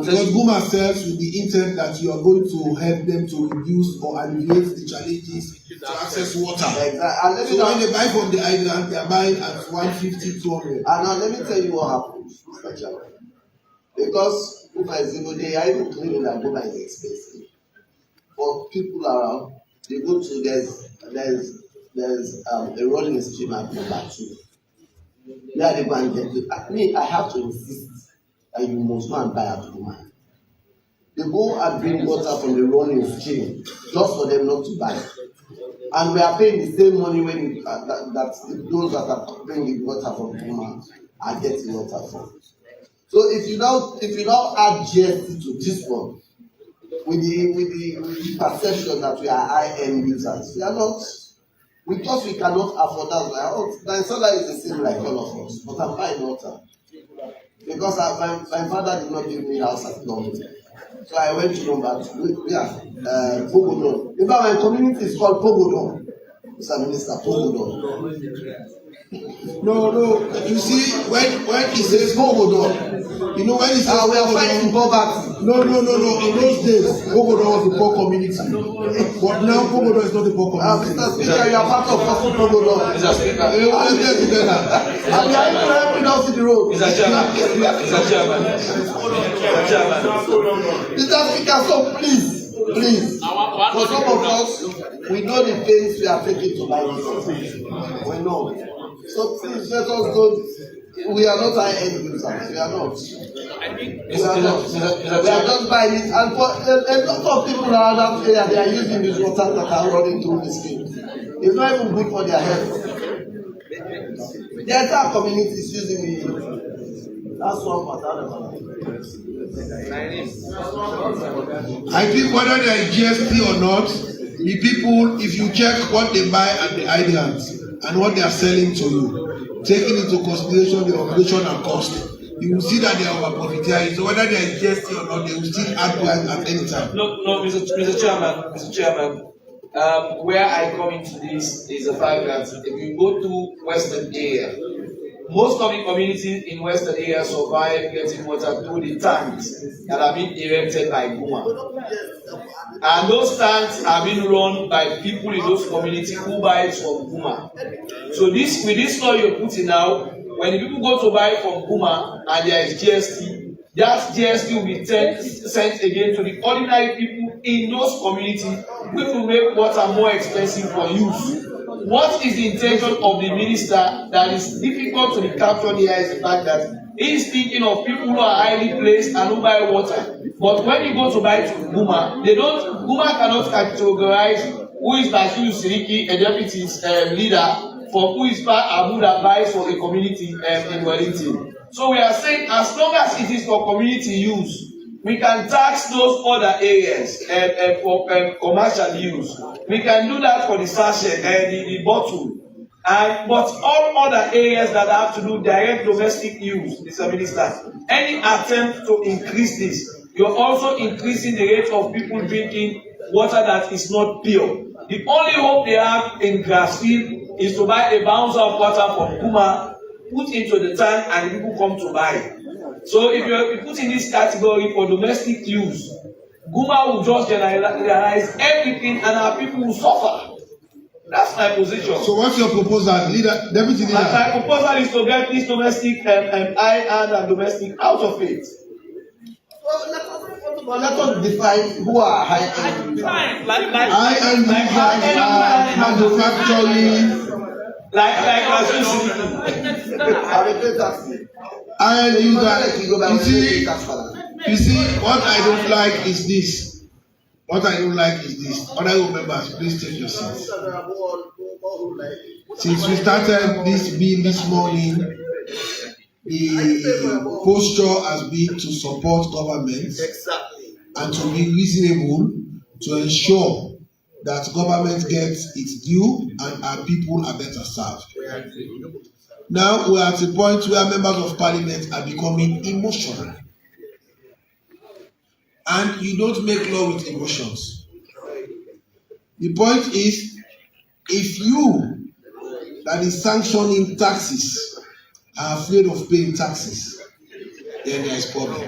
Because Guma sells with the intent that you are going to help them to reduce or alleviate the challenges to access water. Exactly. So when they buy from the hydrant, they are buying at 150, 200. And now let me tell you what happens, Mr. Chairman. Because Guma is even they are even claiming that Guma is expensive. For people around, they go to there's a rolling stream at number 2. Where they go and get it. I have to insist that you must go and buy at Guma. They go and bring water from the rolling stream just for them not to buy. And we are paying the same money when that those that are bringing water from Guma are getting water from. So if you now add GST to this one, with the perception that we are high-end users, we are not. Because we cannot afford that. My salary is the same like all of us, but I'm buying water. Because my father did not give me house at London. So I went to number 2, Pogodon. In fact, my community is called Pogodon. Mr. Minister, Pogodon. No. You see, when he says Pogodon, you know when he says we are fighting poverty. No. In those days, Pogodon was a poor community. But now Pogodon is not a poor community. Mr. Speaker, you are part of Pogodon. Mr. Speaker. And you are even helping us in the road. Mr. Chairman. Mr. Speaker, so please. For some of us, we know the pains we are taking to buy this. We know. So please let us go. We are not high-end users. We are not. We are just buying it. And for a lot of people around that area, they are using this water that are running through the scheme. It's not even good for their health. The entire community is using it. That's one part. I think whether there is GST or not, the people, if you check what they buy at the hydrants and what they are selling to you, taking into consideration the operation and cost, you will see that they are over profiteering. So whether there is GST or not, they will still add price at any time. No, Mr. Chairman. Where I come into this is the fact that if you go to Western area, most of the communities in Western area survive getting water through the tanks that have been erected by Guma. And those tanks are being run by people in those communities who buy it from Guma. So with this law you're putting now, when the people go to buy from Guma and there is GST, that GST will be sent again to the ordinary people in those communities, which will make water more expensive for use. What is the intention of the minister that is difficult to be captured here is the fact that he is thinking of people who are highly placed and who buy water. But when you go to buy to Guma, Guma cannot categorize who is Bashir Siriki, a deputy leader, for who is Abu that buys for a community in Wellington. So we are saying as long as it is for community use, we can tax those other areas for commercial use. We can do that for the sachet and the bottle. But all other areas that have to do direct domestic use, Mr. Minister, any attempt to increase this, you're also increasing the rate of people drinking water that is not pure. The only hope they have in Grassfield is to buy a bouncer of water from Guma, put into the tank, and the people come to buy. So if you put in this category for domestic use, Guma will just generalize everything and our people will suffer. That's my position. So what's your proposal, Deputy Leader? My proposal is to get this domestic high-end and domestic out of it. Well, let us define who are high-end. High-end manufacturing. You see, what I don't like is this. Honorable members, please take your seats. Since we started this bill this morning, the posture has been to support government and to be reasonable to ensure that government gets its due and our people are better served. Now we are at a point where members of parliament are becoming emotional. And you don't make law with emotions. The point is, if you that is sanctioning taxes are afraid of paying taxes, then there is problem.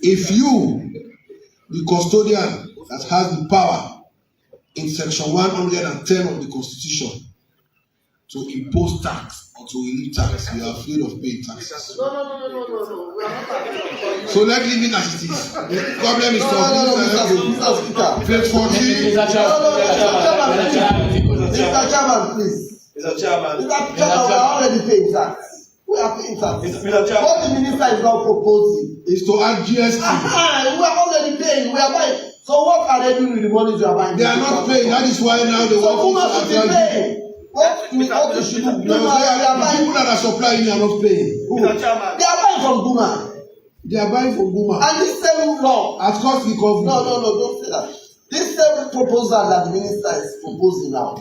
If you, the custodian that has the power in section 110 of the Constitution to impose tax or to relieve tax, you are afraid of paying taxes. No. So let's leave it as it is. The problem is solved. Mr. Speaker. Page 14. Mr. Chairman, please. Mr. Chairman. Mr. Chairman, we are already paying tax. We are paying tax. Mr. Chairman. What the minister is now proposing Is to add GST. we are already paying. We are buying. So what are they doing with the money you are buying? They are not paying. That is why now they So want who to must be paying? What you should do? No, the people that are supplying are not paying. Mr. Chairman. They are buying from Guma. They are buying from Guma. And this same law. At cost recovery. No, don't say that. This same proposal that the minister is proposing now,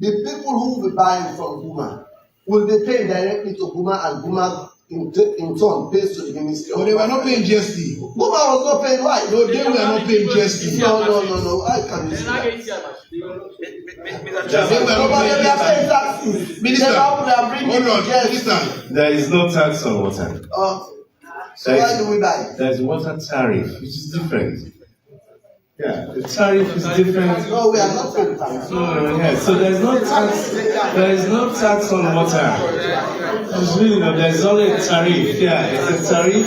the people who will be buying from Guma will be paid directly to Guma, and Guma in turn pays to the ministry. But they were not paying GST. Guma was not paying. Why? No, they were not paying GST. No. I can't see that. Mr. They were Chairman. not But paying they are paying GST. taxes. Minister, They are bringing hold on, GST. Minister. There is no tax on water. So why do we buy? There is water tariff, which is different. Yeah, the tariff is different. No, we are not paying tax. Yeah, so there is no tax. There is no tax on water. There's really no. There is only a tariff. Yeah, it's a tariff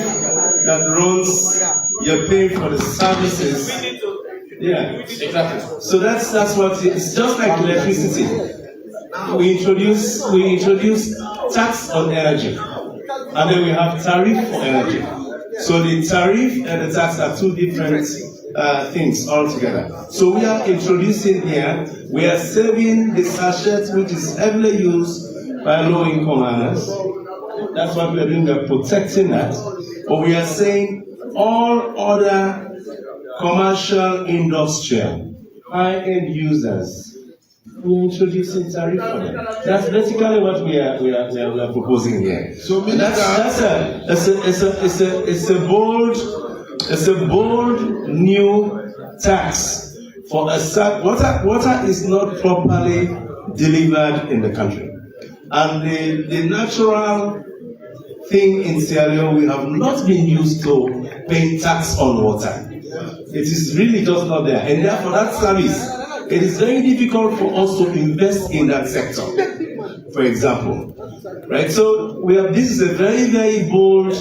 that runs. You're paying for the services. Yeah, exactly. So that's what it's just like electricity. We introduce tax on energy, and then we have tariff for energy. So the tariff and the tax are two different things altogether. So we are introducing here, we are saving the sachet which is heavily used by low-income earners. That's what we are doing, we are protecting that. But we are saying all other commercial, industrial, high-end users, we are introducing tariff for them. That's basically what we are proposing here. So It's a bold new tax for a water is not properly delivered in the country, and the natural thing in Sierra Leone, we have not been used to paying tax on water. It is really just not there, and therefore that service, it is very difficult for us to invest in that sector, for example, right? So this is a very, very bold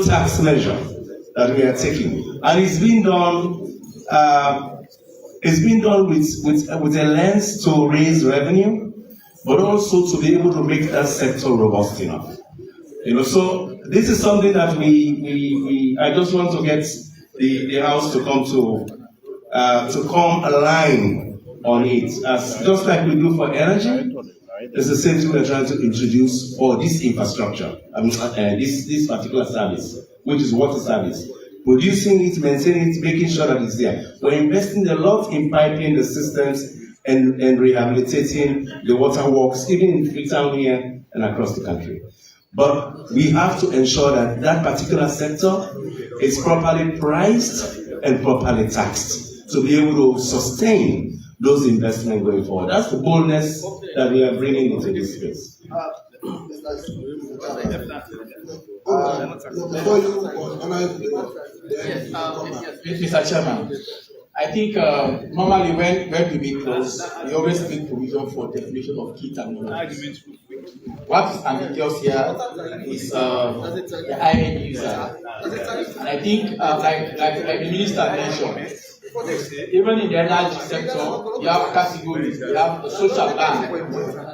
tax measure that we are taking, and it's been done. It's been done with a lens to raise revenue, but also to be able to make that sector robust enough. So this is something that I just want to get the House to come align on it, as just like we do for energy. It's the same thing we're trying to introduce for this infrastructure. This particular service, which is water service. Producing it, maintaining it, making sure that it's there. We're investing a lot in piping the systems and rehabilitating the water works, even in Freetown here and across the country. But we have to ensure that that particular sector is properly priced and properly taxed to be able to sustain those investments going forward. That's the boldness that we are bringing into this space. Mr. Chairman, I think normally when we make laws, we always make provision for definition of key terminology. What is ambiguous here is the high-end user. And I think, like the minister mentioned, even in the energy sector, you have categories. You have the social ban.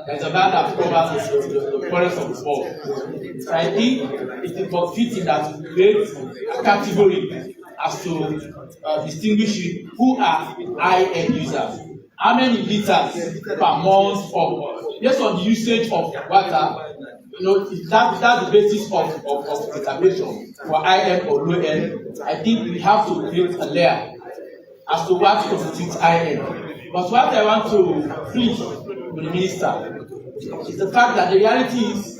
There's a ban that covers the forest of the bulk. So I think it is but fitting that we create a category as to distinguish who are high-end users. How many liters per month based on the usage of water, that's the basis of determination for high-end or low-end. I think we have to create a layer as to what constitutes high-end. But what I want to plead with the minister is the fact that the reality is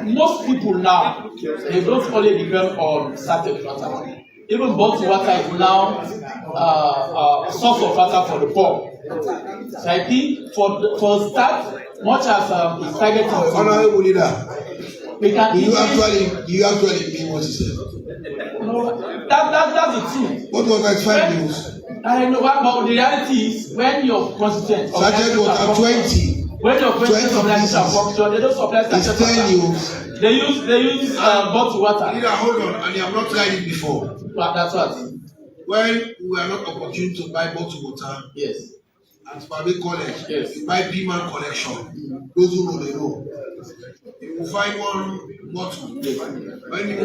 most people now, they don't only depend on certain water. even bottled water is now source of water for the poor. So I think for start, much as it's targeted. Honorable leader, we can. Do you actually mean what you said? No, that's the truth. What was like 5 news? I know, but the reality is when your constituent Sachet water 20. When your constituent organization function, they don't supply sachet water. It's 10 news. They use bottled water. Leader, hold on, and you have not tried it before. But that's what. When we are not opportune to buy bottled water. Yes. At public college, yes. You buy B-man collection. Those who know, they know. You will find one bottle. When you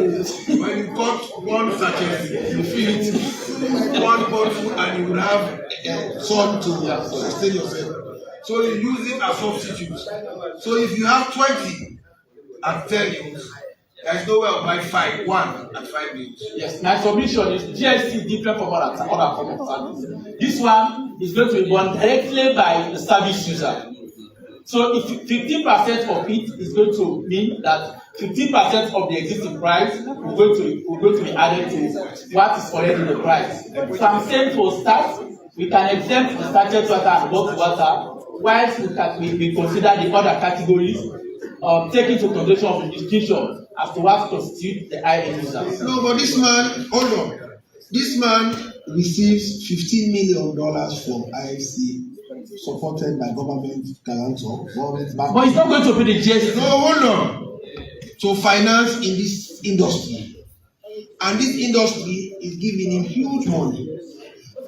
cut one sachet, you fill it one bottle, and you will have salt to sustain yourself. So you use it as substitute. So if you have 20 at 10 news, there is no way I'll buy 1 at 5 news. Yes, my submission is GST is different from other form of service. This one is going to be borne directly by the service user. So if 15% of it is going to mean that 15% of the existing price is going to be added to what is already the price. So I'm saying for start, we can exempt the sachet water and bottled water, whilst we consider the other categories, take into consideration of the distinction as to what constitutes the IN user. No, but this man, hold on. This man receives $15 million from IFC, supported by government guarantor, government bank. But he's not going to pay the GST. No, hold on. To finance in this industry. And this industry is giving him huge money.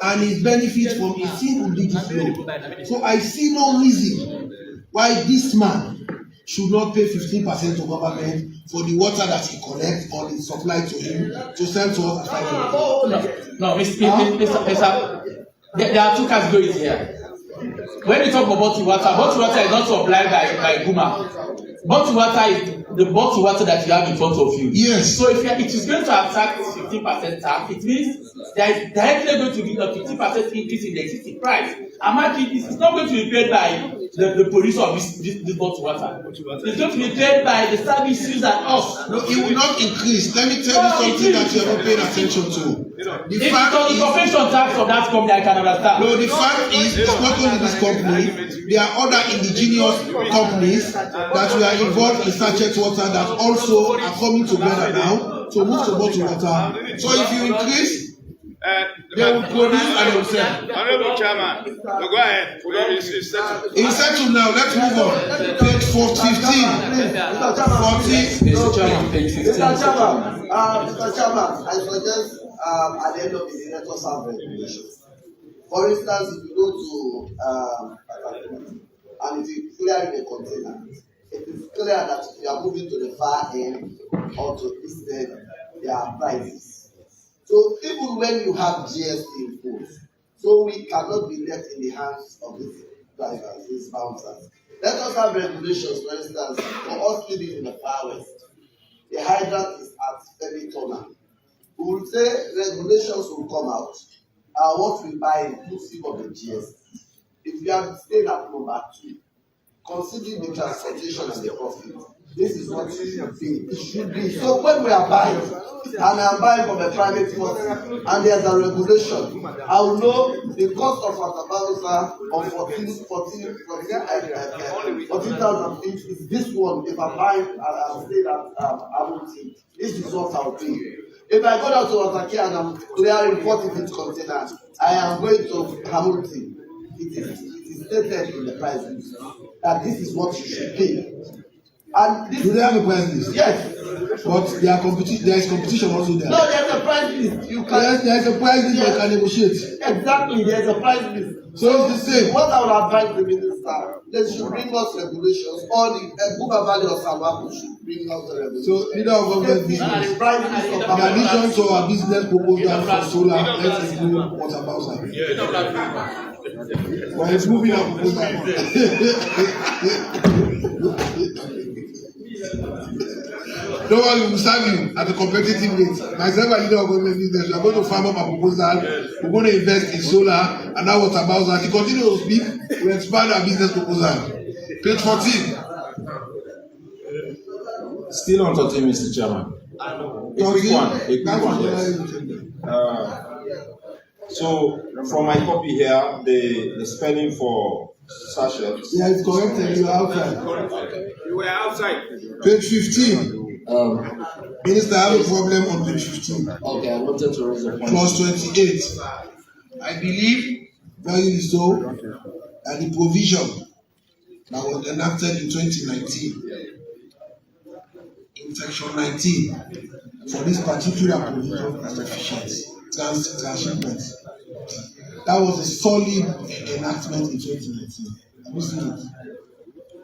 And he benefits from a single-digit loan. So I see no reason why this man should not pay 15% to government for the water that he collects or is supplied to him to sell to us at 5 No, Mr. There are two categories here. When we talk about bottled water is not supplied by Guma. Bottled water is the bottled water that you have in front of you. Yes. So if it is going to attract 15% tax, it means there is directly going to be a 15% increase in the existing price. Imagine it's not going to be paid by the producer of this bottled water. It's going to be paid by the service user and us. No, it will not increase. Let me tell you something that you haven't paid attention to. If it's on the corporation tax of that company, I can understand. No, the fact is, it's not only this company. There are other indigenous companies that we are involved in sachet water that also are coming together now to move to bottled water. So if you increase, they will produce and they will sell. Honorable Chairman, go ahead. It's settled now. Let's move on. Page 15. Mr. Chairman, I suggest at the end of the day, let us have regulations. For instance, if you go to and if you clear in a container, it is clear that if you are moving to the far end or to this end, there are prices. So even when you have GST imposed, so we cannot be left in the hands of these drivers, these bouncers. Let us have regulations, for instance, for us living in the far west. The hydrant is at every corner. We will say regulations will come out. What we buy inclusive of the GST. If you are staying at number 2, considering the transportation and the profit, this is what it should be. It should be. So when we are buying, and I am buying from a private person, and there's a regulation, I will know the cost of Watabalusa of 14,000 feet is this one. If I'm buying and I'm staying at Hamilton, this is what I'll pay. If I go down to Wataki and I'm clearing 40 feet containers, I am going to Hamilton. It is stated in the price list that this is what you should pay. And this do they have a price list? Yes. But there is competition also there. No, there's a price list. You can. Yes, there is a price list, but you can negotiate. Exactly, there's a price list. So it's the same. What I would advise the minister, they should bring us regulations, or the Buba Valley or Samaku should bring us the regulations. So leader of government business. In addition to our business proposal for solar, let's include water bowser. But it's moving our proposal. No one will serve you at a competitive rate. Myself and leader of government business, we are going to farm up our proposal. We're going to invest in solar and now water bowser. As you continue to speak, we expand our business proposal. Page 14. Still on 13, Mr. Chairman. A quick one, yes. So from my copy here, the spelling for sachet. Yeah, it's corrected. You are outside. You were outside. Page 15. Minister, I have a problem on page 15. Okay, I wanted to raise a point. Clause 28. I believe, very so, that the provision that was enacted in 2019, in section 19, for this particular provision is sufficient. Transshipment. That was a solid enactment in 2019. Have you seen it?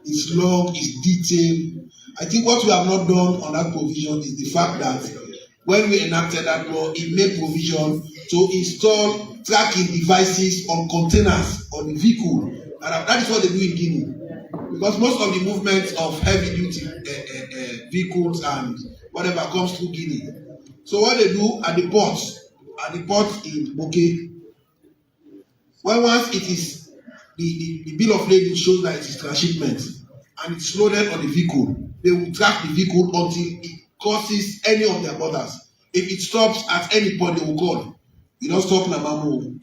It's long, it's detailed. I think what we have not done on that provision is the fact that when we enacted that law, it made provision to install tracking devices on containers on the vehicle. And that is what they do in Guinea. Because most of the movement of heavy duty vehicles and whatever comes through Guinea. So what they do at the port in Boke, when once it is the bill of lading shows that it is transshipment and it's loaded on the vehicle, they will track the vehicle until it crosses any of their borders. If it stops at any point, they will call. You don't stop Namamu.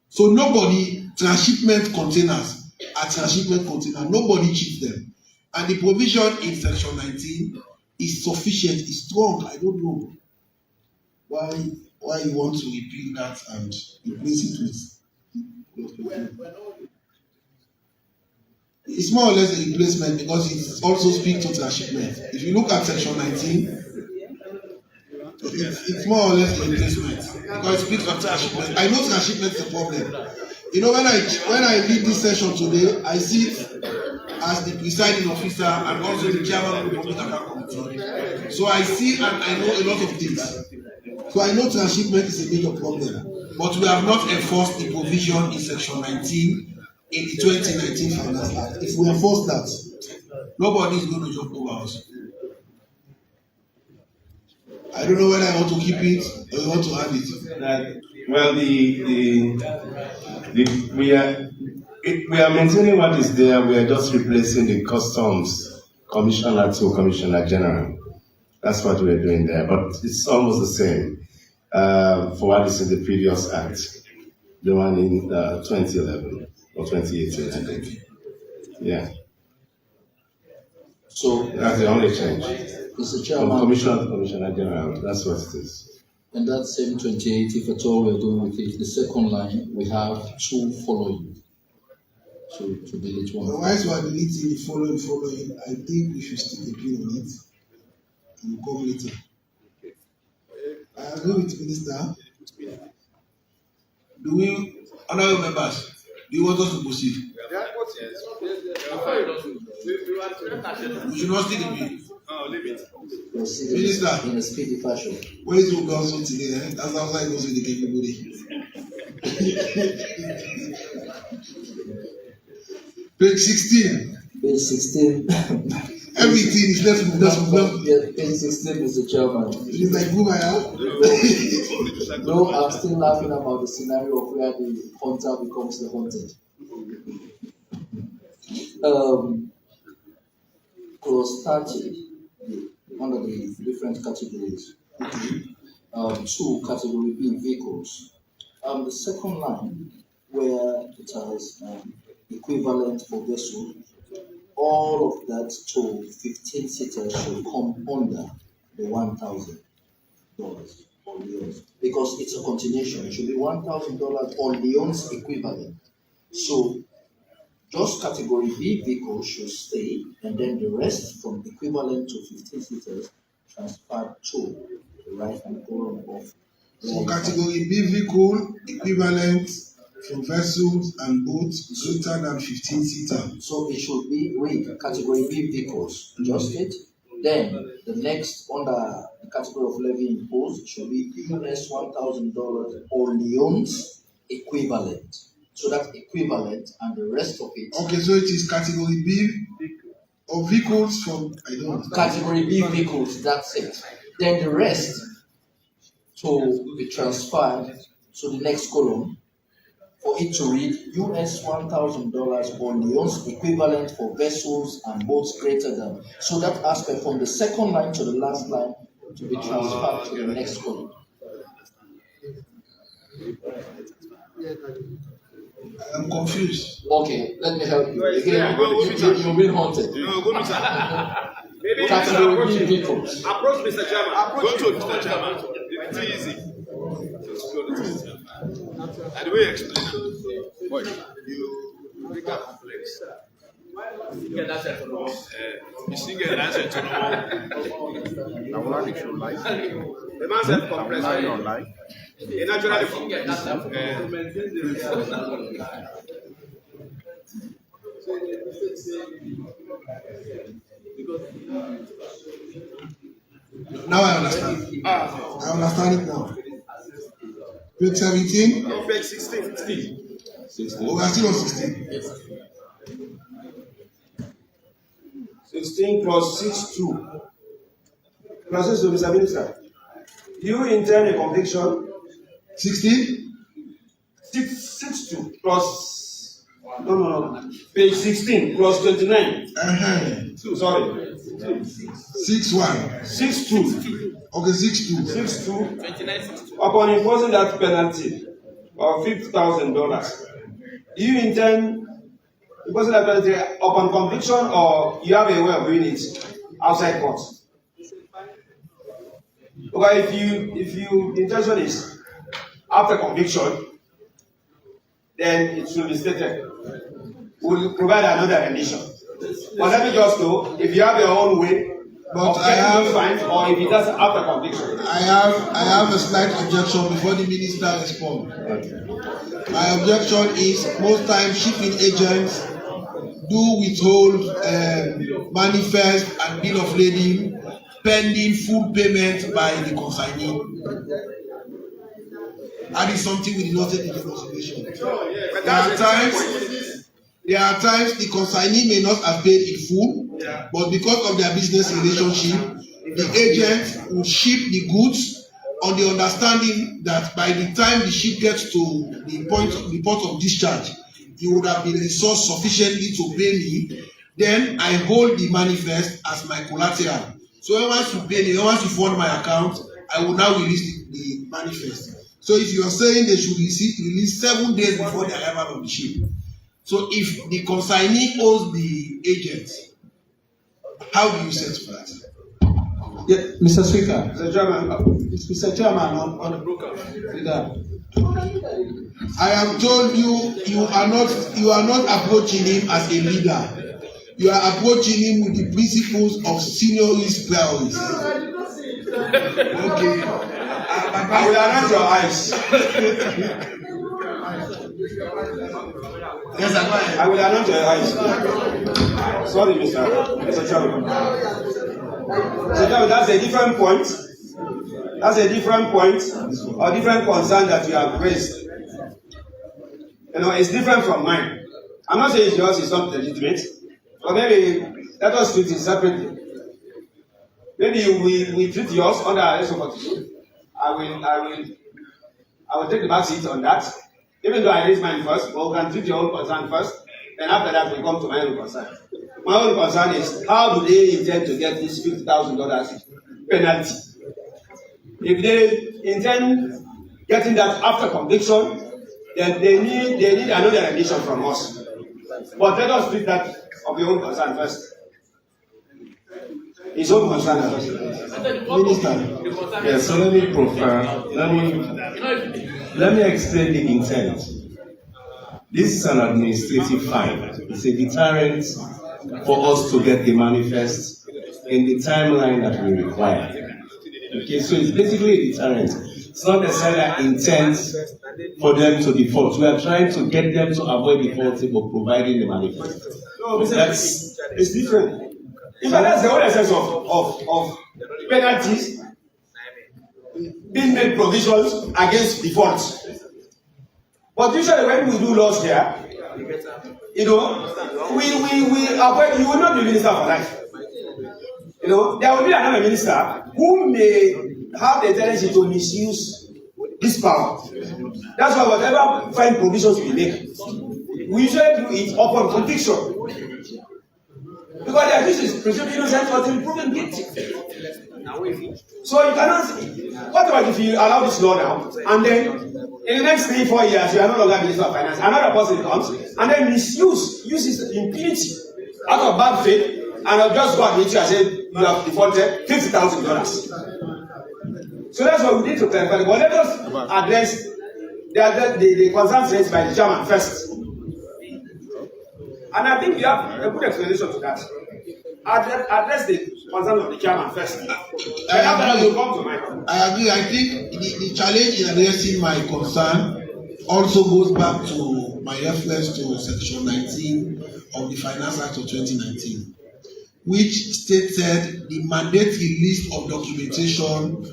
So nobody, transshipment containers are transshipment containers. Nobody cheats them. And the provision in section 19 is sufficient, is strong. I don't know why you want to repeal that and replace it with. It's more or less a replacement because it also speaks to transshipment. If you look at section 19, it's more or less a replacement because it speaks of transshipment. I know transshipment is a problem. You know, when I read this session today, I see it as the presiding officer and also the chairman of the Public Account Committee. So I see and I know a lot of things. So I know transshipment is a major problem, but we have not enforced the provision in section 19 in the 2019 Finance Act. If we enforce that, nobody is going to jump over us. I don't know whether I want to keep it or I want to add it. Well, we are maintaining what is there. We are just replacing the customs commissioner to commissioner general. That's what we're doing there, but it's almost the same for what is in the previous act, the one in 2011 or 2018, I think. Yeah. So that's the only change. Mr. Chairman, from commissioner to commissioner general, that's what it is. And that same 28, if at all we're going with it, the second line, we have two following. So to delete one. Otherwise, we are deleting the following. I think we should stick a pin on it and we'll come later. I agree with Minister. Do we, honorable members, do you want us to proceed? We should not stick a pin. Oh, leave it. Minister, in a speedy fashion. Where is your council today? Eh? That's how I goes with the everybody. Page 16. Page 16. Everything is left with us. Yeah, page 16 is the chairman. It's like Boomerang. No, I'm still laughing about the scenario of where the hunter becomes the hunted. Clause 30. Under the different categories. Two, category B, vehicles. The second line, where it has equivalent for vessel, all of that to 15 seaters should come under the $1,000 or Leon's, because it's a continuation. It should be $1,000 or Leon's equivalent. So just category B vehicles should stay, and then the rest from equivalent to 15 seaters transferred to the right hand column of. So category B vehicle equivalent for vessels and boats greater than 15 seater. So it should be category B vehicles, just it. Then the next under the category of levy imposed should be US $1,000 or Leon's equivalent. So that's equivalent, and the rest of it. Okay, so it is category B of vehicles from, I don't know. Category B vehicles, that's it. Then the rest to be transferred to the next column for it to read US $1,000 or Lyons equivalent for vessels and boats greater than. So that aspect from the second line to the last line to be transferred to the next column. I'm confused. Okay, let me help you. Again, you've been haunted. Maybe Category B people. approach Mr. Chairman. Go to Mr. Chairman. It's easy. And the way you explain it, boy, you make it complex. You sing an answer to no. I will not show life. The man said complex. Life. A natural form. Now I understand. I understand it now. Page 17. No, page 16. 16. Oh, we are still on 16. 16 plus 6(2). Process to Mr. Minister. Do you intend a conviction? 16? 6(2) plus. No. Page 16 plus 29. Sorry. 6-1. 6(2). Okay, 6-2. 6(2). Upon imposing that penalty of $50,000, do you intend imposing that penalty upon conviction, or you have a way of doing it outside court? Okay, if you intention is after conviction, then it should be stated. We'll provide another rendition. But let me just know if you have your own way. But I have, fine, or if it does after conviction. I have a slight objection before the minister responds. Okay. My objection is most times shipping agents do withhold manifest and bill of lading pending full payment by the consignee. That is something we did not take into consideration. There are times the consignee may not have paid in full, but because of their business relationship, the agent will ship the goods on the understanding that by the time the ship gets to the port of discharge, he would have been resourced sufficiently to pay me. Then I hold the manifest as my collateral. So once you pay me, once you fund my account, I will now release the manifest. So if you are saying they should release 7 days before the arrival of the ship. So if the consignee owes the agent, how do you set for that? Yeah, Mr. Speaker. Mr. Chairman. Mr. Chairman, on the broker. I have told you, you are not approaching him as a leader. You are approaching him with the principles of seniorist priorities. Okay. I will arrange your eyes. Yes, I will announce your eyes. Sorry, Mr. Chairman. Mr. Chairman, that's a different point. That's a different point or different concern that you have raised. You know, it's different from mine. I'm not saying yours is not legitimate, but maybe let us treat it separately. Maybe we treat yours under arrest of opposition. I will take the back seat on that. Even though I raise mine first, but we can treat your own concern first. Then after that, we come to my own concern. My own concern is how do they intend to get this $50,000 penalty? If they intend getting that after conviction, then they need another rendition from us. But let us treat that of your own concern first. His own concern first. Minister. Yes, so let me profile. Let me explain the intent. This is an administrative fine. It's a deterrent for us to get the manifest in the timeline that we require. Okay, so it's basically a deterrent. It's not necessarily an intent for them to default. We are trying to get them to avoid defaulting by providing the manifest. No, it's different. In fact, that's the whole essence of penalties being made provisions against default. But usually when we do laws here, you know, we avoid, you will not be minister for life. You know, there will be another minister who may have the tendency to misuse this power. That's why whatever fine provisions we make, we usually do it upon conviction. Because the accused is presumed innocent until proven guilty. So you cannot say, what about if you allow this law now, and then in the next 3-4 years, you are no longer Minister of Finance, another person comes, and then uses impunity out of bad faith, and I'll just go and meet you and say, you have defaulted $50,000. So that's what we need to clarify. But let us address the concerns raised by the chairman first. And I think you have a good explanation to that. Address the concern of the chairman first. I agree. I think the challenge in addressing my concern also goes back to my reference to Section 19 of the Finance Act of 2019, which stated the mandatory list of documentation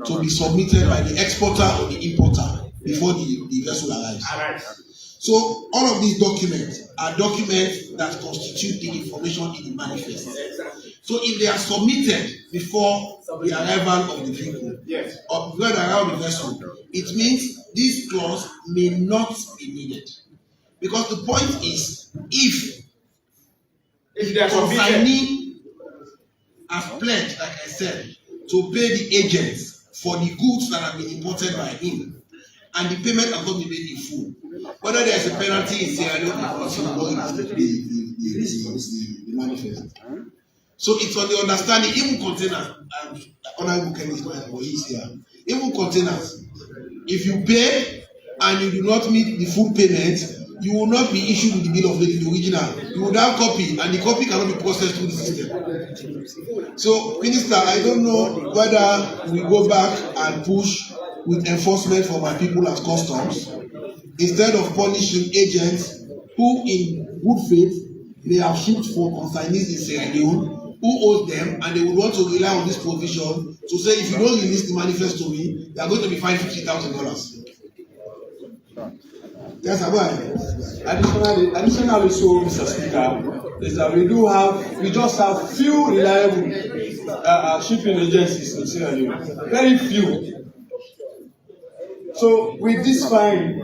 to be submitted by the exporter or the importer before the vessel arrives. So all of these documents are documents that constitute the information in the manifest. So if they are submitted before the arrival of the vehicle, or before the arrival of the vessel, it means this clause may not be needed. Because the point is, if they are consigning as pledged, like I said, to pay the agents for the goods that have been imported by him, and the payment has not been made in full, whether there is a penalty in Sierra Leone because you know the manifest. So it's on the understanding, even containers, Honorable Kenny is here, even containers, if you pay and you do not meet the full payment, you will not be issued with the bill of lading, the original. You would have copy, and the copy cannot be processed through the system. So, Minister, I don't know whether we go back and push with enforcement for my people at customs, instead of punishing agents who, in good faith, may have shipped for consignees in Sierra Leone, who owes them, and they would want to rely on this provision to say, if you don't release the manifest to me, they are going to be fined $50,000. Yes, additionally, so Mr. Speaker, is that we just have few reliable shipping agencies in Sierra Leone. Very few. So with this fine,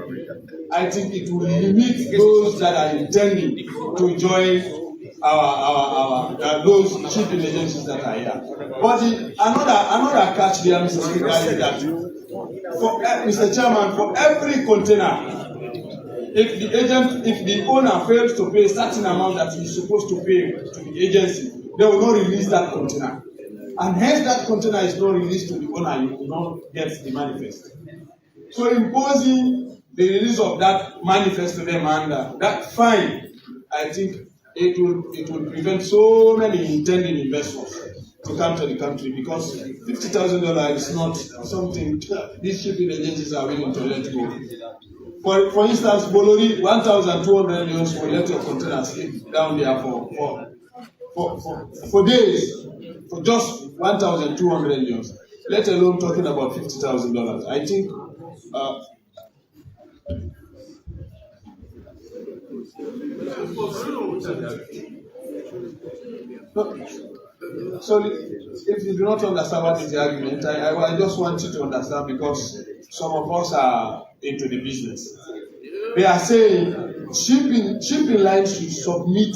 I think it will limit those that are intending to join those shipping agencies that are here. But another catch there, Mr. Speaker, is that Mr. Chairman, for every container, if the owner fails to pay a certain amount that he's supposed to pay to the agency, they will not release that container. And hence that container is not released to the owner, you will not get the manifest. So imposing the release of that manifest to them and that fine, I think it will prevent so many intending investors to come to the country, because $50,000 is not something these shipping agencies are willing to let go. For instance, Bolori, 1,200 euros will let your container sleep down there for days, for just 1,200 euros, let alone talking about $50,000. I think so if you do not understand what is the argument, I just want you to understand, because some of us are into the business. They are saying shipping lines should submit.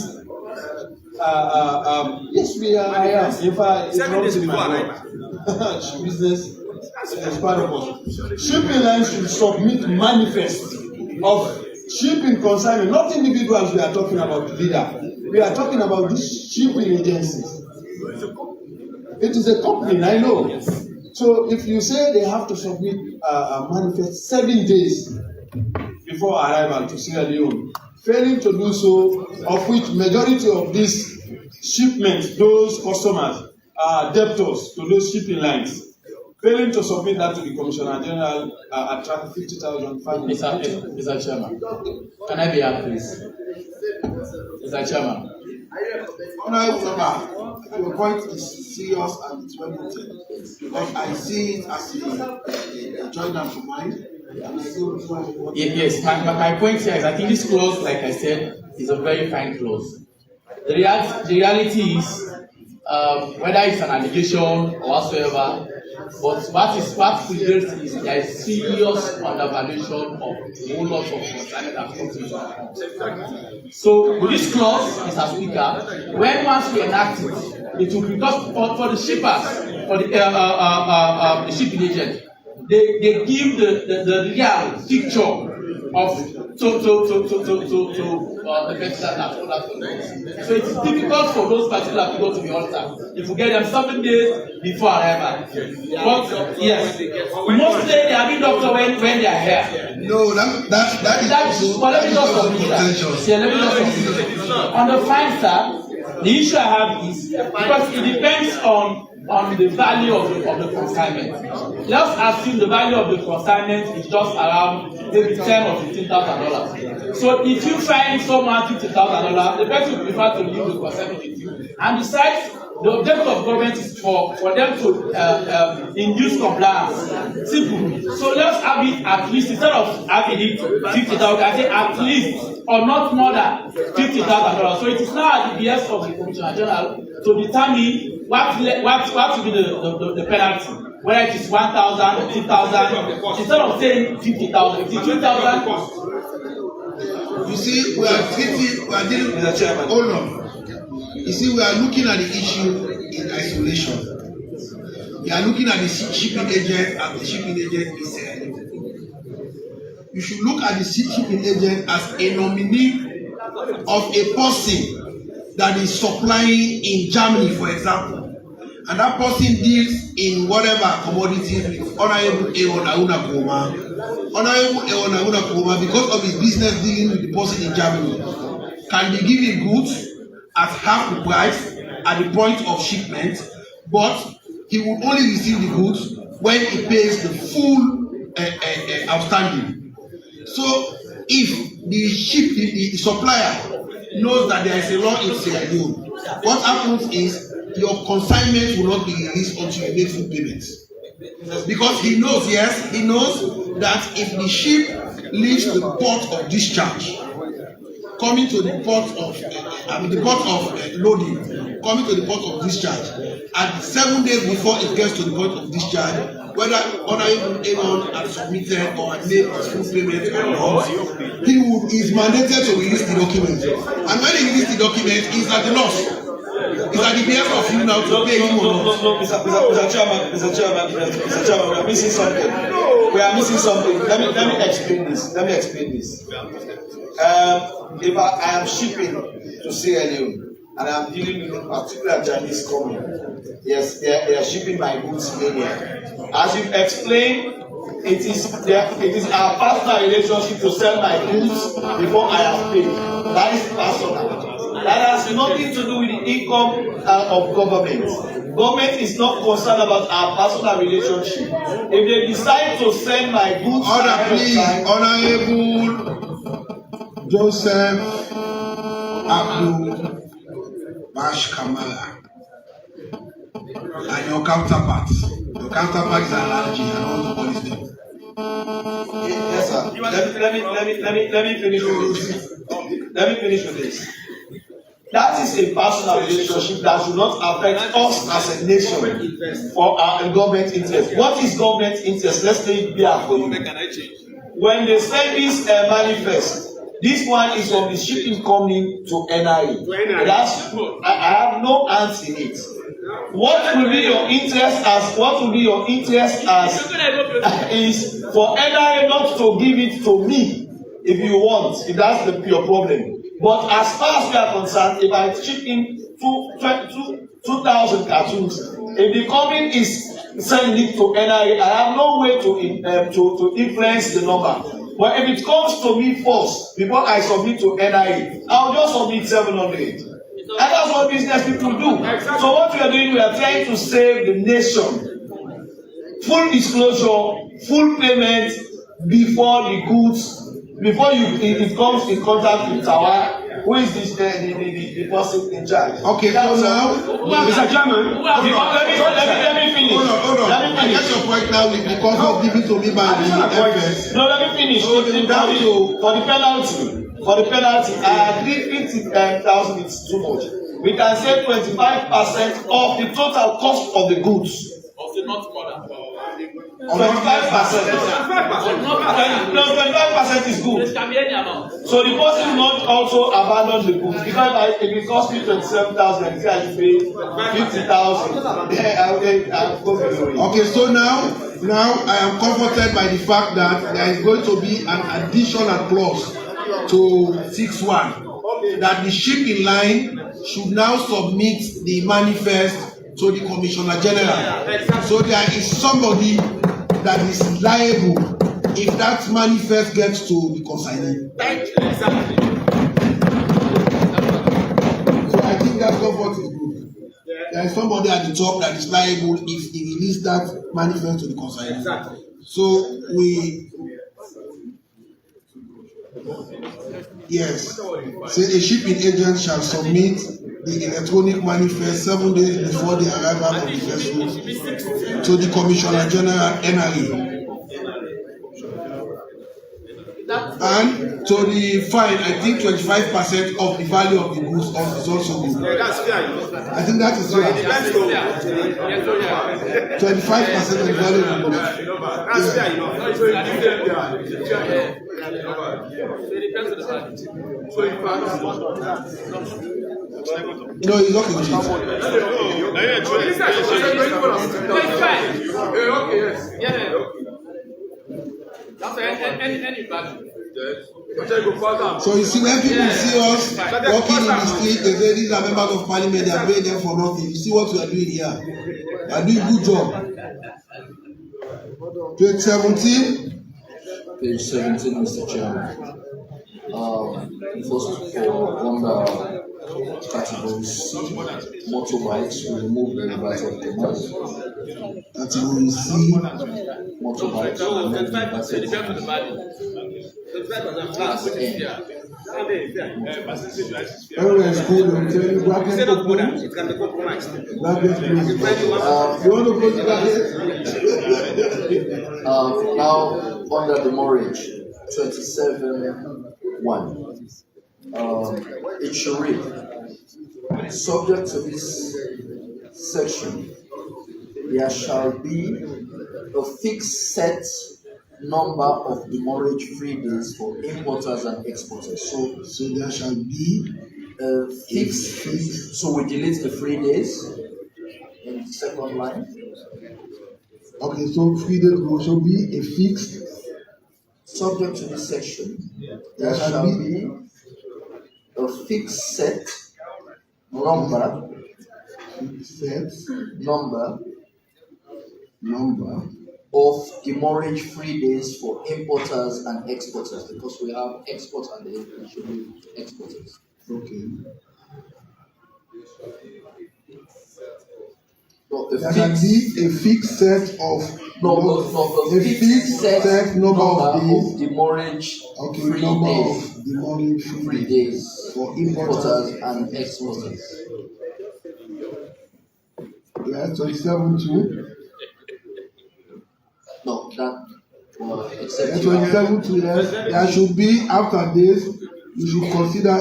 Yes, we are. I am. In fact, it's not in my work. Business is part of us. Shipping lines should submit manifest of shipping consignment, not individuals. We are talking about leader. We are talking about these shipping agencies. It is a company, I know. So if you say they have to submit a manifest 7 days before arrival to Sierra Leone, failing to do so, of which majority of these shipments, those customers are debtors to those shipping lines, failing to submit that to the Commissioner General, attract 50,000 families. Mr. Chairman, can I be heard, please? Mr. Chairman. Honorable, your point is serious and it's well noted, because I see it as a joint and combined. Yes, my point here is, I think this clause, like I said, is a very fine clause. The reality is, whether it's an allegation or whatsoever, But what prevails is there is serious undervaluation of a whole lot of consignment that comes into account. So with this clause, Mr. Speaker, when once we enact it will be because for the shippers, for the shipping agent, they give the real picture of the person that. So it's difficult for those particular people to be altered. If you get them 7 days before arrival. But yes, mostly they are being doctor when they are here. No, that is well, let me just complete. Yeah, let me just complete. On the fine, sir, the issue I have is because it depends on the value of the consignment. Let's assume the value of the consignment is just around maybe $10,000 or $15,000. So if you find someone $50,000, the person will prefer to leave the consignment with you. And besides, the objective of government is for them to induce compliance. Simple. So let's have it at least, instead of having it 50,000, I say at least or not more than $50,000. So it is now at the behest of the Commissioner General to determine what will be the penalty. Whether it is 1,000 or 2,000, instead of saying 50,000, 52,000. You see, we are dealing with the chairman. Hold on. You see, we are looking at the issue in isolation. We are looking at the shipping agent, and the shipping agent is you should look at the shipping agent as a nominee of a person that is supplying in Germany, for example. And that person deals in whatever commodities with Honorable Eon Auna Kuma. Honorable Eon Auna Kuma, because of his business dealing with the person in Germany, can be given goods at half the price at the point of shipment, but he will only receive the goods when he pays the full outstanding. So if the supplier knows that there is a law in Sierra Leone, what happens is your consignment will not be released until you make full payments. Because he knows that if the ship leaves the port of discharge, coming to the port of loading, coming to the port of discharge, and 7 days before it gets to the port of discharge, whether Honorable Aaron has submitted or had made his full payment or not, he is mandated to release the document. And when he releases the document, he's at the loss. It's at the behest of you now to pay him or not. No, Mr. Chairman, we are missing something. Let me explain this. If I am shipping to Sierra Leone and I am dealing with a particular Chinese company, yes, they are shipping my goods in here. As you've explained, it is our personal relationship to sell my goods before I have paid. That is personal. That has nothing to do with the income of government. Government is not concerned about our personal relationship. If they decide to send my goods, Honorable Joseph Abdul Bash Kamala and your counterpart. Your counterpart is an allergy. I don't want to call his name. Yes, sir. Let me finish with this. That is a personal relationship that should not affect us as a nation for our government interest. What is government interest? Let's make it clear for you. When they send this manifest, this one is from the shipping company to NIA. I have no hands in it. What will be your interest is for NIA not to give it to me if you want, if that's your problem. But as far as we are concerned, if I ship in 2,000 cartoons, if the company is sending it to NIA, I have no way to influence the number. But if it comes to me first, before I submit to NIA, I'll just submit 700. And that's what business people do. So what we are doing, we are trying to save the nation. Full disclosure, full payment before the goods. Before it comes in contact with our, who is this the person in charge? Okay, so now, Mr. Chairman, let me finish. Hold on. I get your point now because of giving to me by the FS. No, let me finish. For the penalty, I agree 50,000 is too much. We can say 25% of the total cost of the goods. Of the not more than 25%. No, 25% is good. So the person will not also abandon the book because if it costs me 27,000, I pay 50,000. I'll go below it. Okay, so now I am comforted by the fact that there is going to be an additional clause to 6.1 that the ship in line should now submit the manifest to the Commissioner General. So there is somebody that is liable if that manifest gets to the consignee. So I think that comfort is good. There is somebody at the top that is liable if he releases that manifest to the consignee. So yes, say a shipping agent shall submit the electronic manifest 7 days before the arrival of the vessel to the Commissioner General NRA. And to the fine, I think 25% of the value of the goods is also good. I think that is right. 25% of the value of the goods. No, he's okay with So you see, when people see us walking in the street, they say these are members of Parliament, they are paying them for nothing. You see what we are doing here? We are doing a good job. Page 17. Page 17, Mr. Chairman. First of all, under category C, motorbikes, we remove the inverted commas. Category C, motorbikes, we remove the inverted commas. Class N. Everywhere is cool, I'm telling you, bracket open. Bracket close. You want to close the bracket? Now, under the mortgage, 27.1. It should read, subject to this section, there shall be a fixed set number of demurrage-free days for importers and exporters. So there shall be a fixed. So we delete the 3 days in the second line. Okay, so 3 days will be a fixed. Subject to this section, there shall be a fixed set number of demurrage-free days for importers and exporters, because we have export and they should be exporters. Okay. So there can be a fixed set of a fixed set number of demurrage-free days for importers and exporters. Yeah, 27.2. No, that except 27.2. Yes, there should be after this. You should consider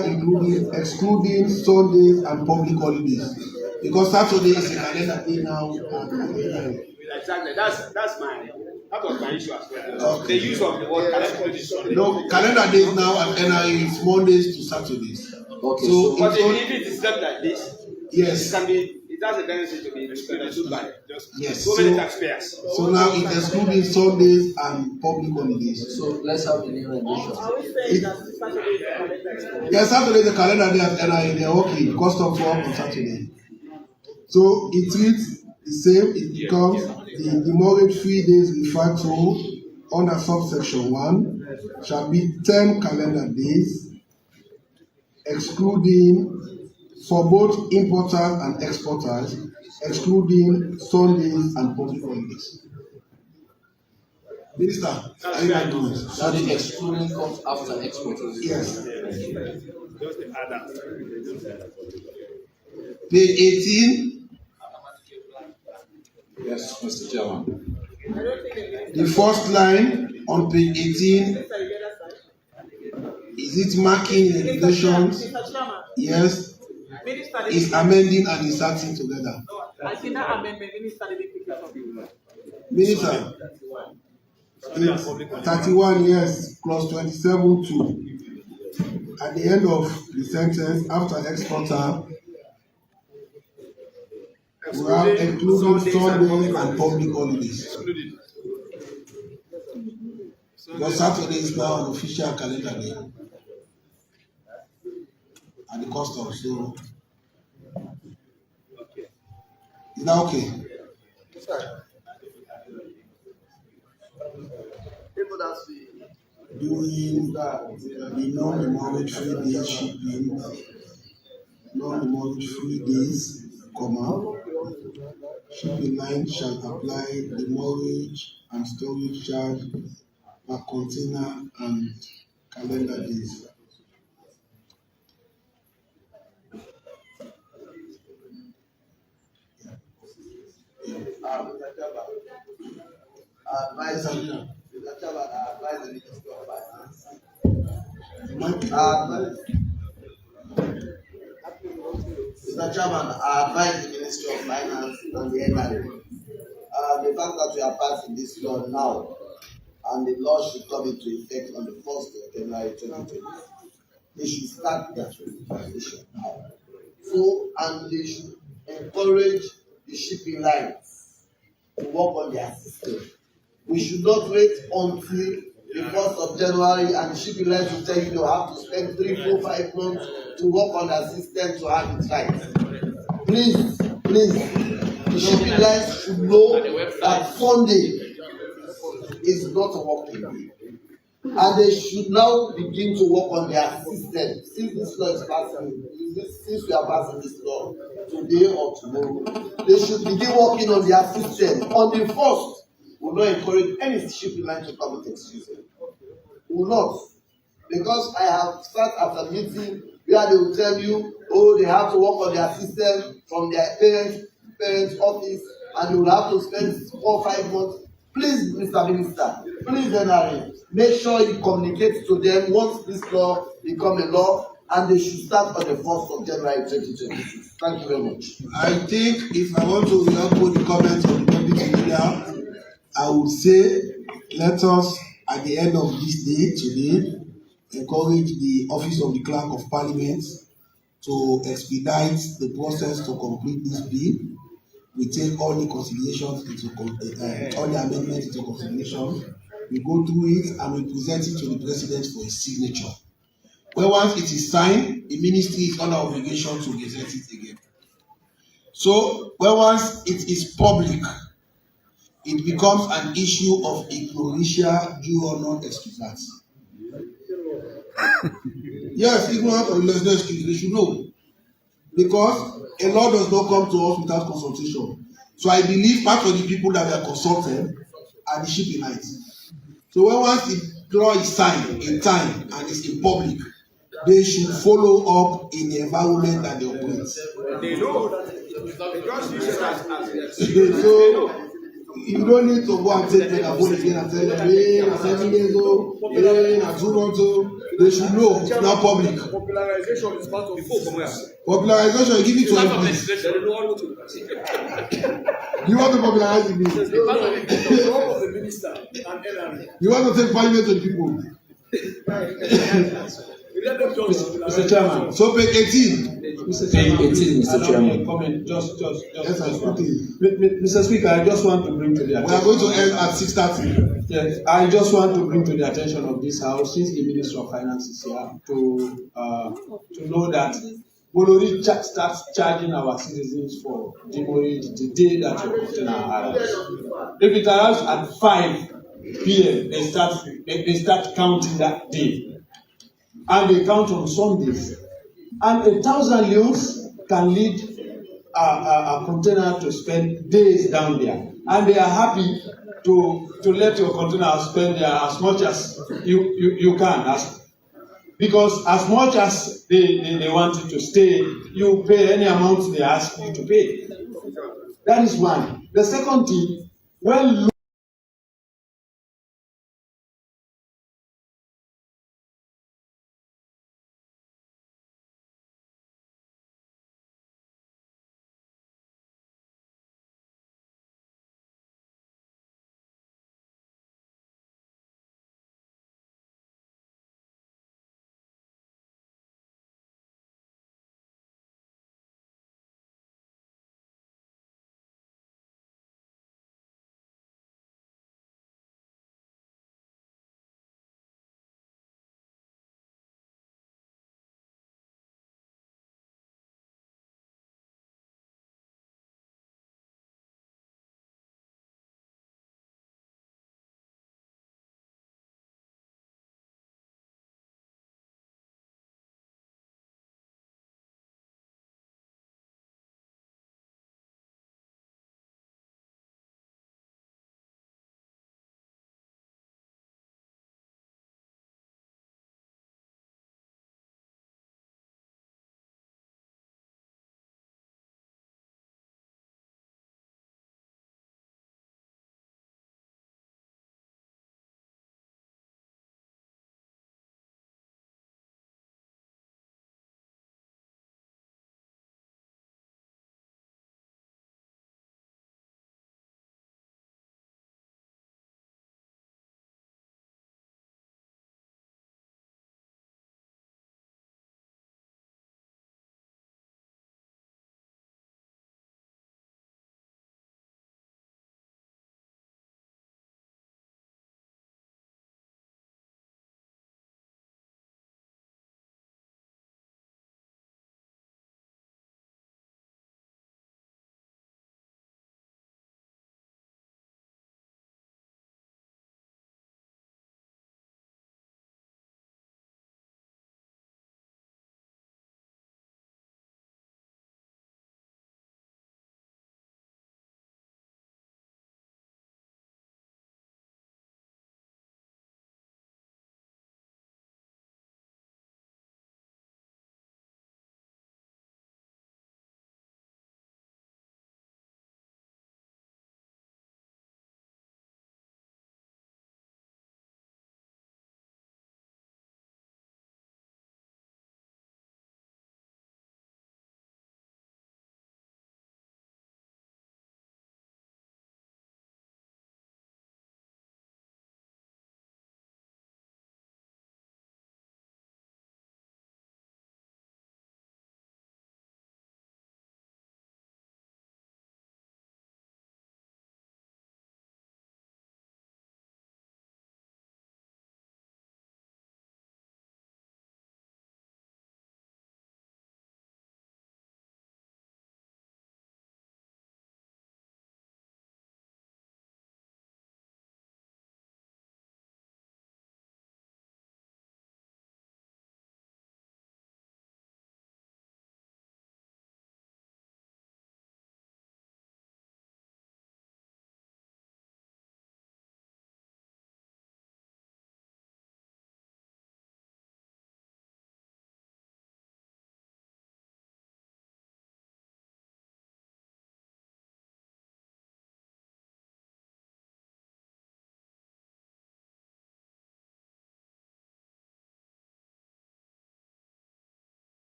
excluding Sundays and public holidays, because Saturday is a calendar day now. Exactly. That was my issue as well. Okay. The use of the word calendar days. No, calendar days now at NRA is Mondays to Saturdays. Okay. So but if it is done like this, yes, it can be. It has a tendency to be excluded by so many taxpayers. So now it's excluding Sundays and public holidays. So let's have the new rendition. Yes, Saturday is the calendar day at NRA. They are okay. Custom to work on Saturday. So it reads the same. It becomes the demurrage-free days referred to under subsection 1 shall be 10 calendar days, excluding for both importers and exporters, excluding Sundays and public holidays. Minister, are you agreeing? So the excluding comes after exporters. Yes. Page 18. Yes, Mr. Chairman. The first line on page 18. Is it marking regulations? Yes. Is amending and inserting together. I see that amendment. Minister, Minister, it's 31 years plus 27 2. At the end of the sentence, after exporter, we have including Sunday and public holidays. Because Saturday is now an official calendar day. And the custom, so is that okay? Doing the non-monetary days shipping, non-monetary days, shipping line shall apply the mortgage and storage charge per container and calendar days. Advise the Ministry of Finance. Mr. Chairman, I advise the Ministry of Finance on the NRA. The fact that we are passing this law now, and the law should come into effect on the 1st of January 2020, they should start their implementation now. So, and they should encourage the shipping lines to work on their system. We should not wait until the 1st of January and the shipping lines will tell you they have to spend 3, 4, 5 months to work on their system to have it right. Please, the shipping lines should know that Sunday is not a working day. And they should now begin to work on their system. Since this law is passing, since we are passing this law today or tomorrow, they should begin working on their system. On the 1st, we will not encourage any shipping line to come with excuses. We will not. Because I have sat at a meeting where they will tell you, oh, they have to work on their system from their parents' office, and they will have to spend 4 or 5 months. Please, Mr. Minister, please, NRA, make sure you communicate to them once this law becomes a law, and they should start on the 1st of January 2026. Thank you very much. I think if I want to put the comments on the deputy leader, I would say let us, at the end of this day today, encourage the Office of the Clerk of Parliament to expedite the process to complete this bill. We take all the considerations all the amendments into consideration. We go through it and we present it to the President for his signature. Well, once it is signed, the ministry is under obligation to gazette it again. So, well, once it is public, it becomes an issue of ignorantia due or non excusas. Yes, ignorant or less excuse, they should know. Because a law does not come to us without consultation. So I believe part of the people that were consulted are the shipping lines. So when once the law is signed in time and it's in public, they should follow up in the environment that they operate. They know that because you so you don't need to go and take megaphone again and tell them, hey, na 7 years old, hey, na 2 months old. They should know, it's not public. Popularization is part of popularization, you give it to everybody. You want to popularize the bill? You want to take Parliament to the people? Mr. Chairman. So page 18. Page 18, Mr. Chairman. Comment, just. Yes, okay. Mr. Speaker, I just want to bring to the attention. We are going to end at 6:30. Yes, I just want to bring to the attention of this House, since the Minister of Finance is here, to know that Bolori starts charging our citizens for demurrage the day that your container arrives. If it arrives at 5 p.m., they start counting that day. And they count on Sundays. And 1,000 leons can lead a container to spend days down there. And they are happy to let your container spend there as much as you can. Because as much as they want you to stay, you pay any amount they ask you to pay. That is one. The second thing, when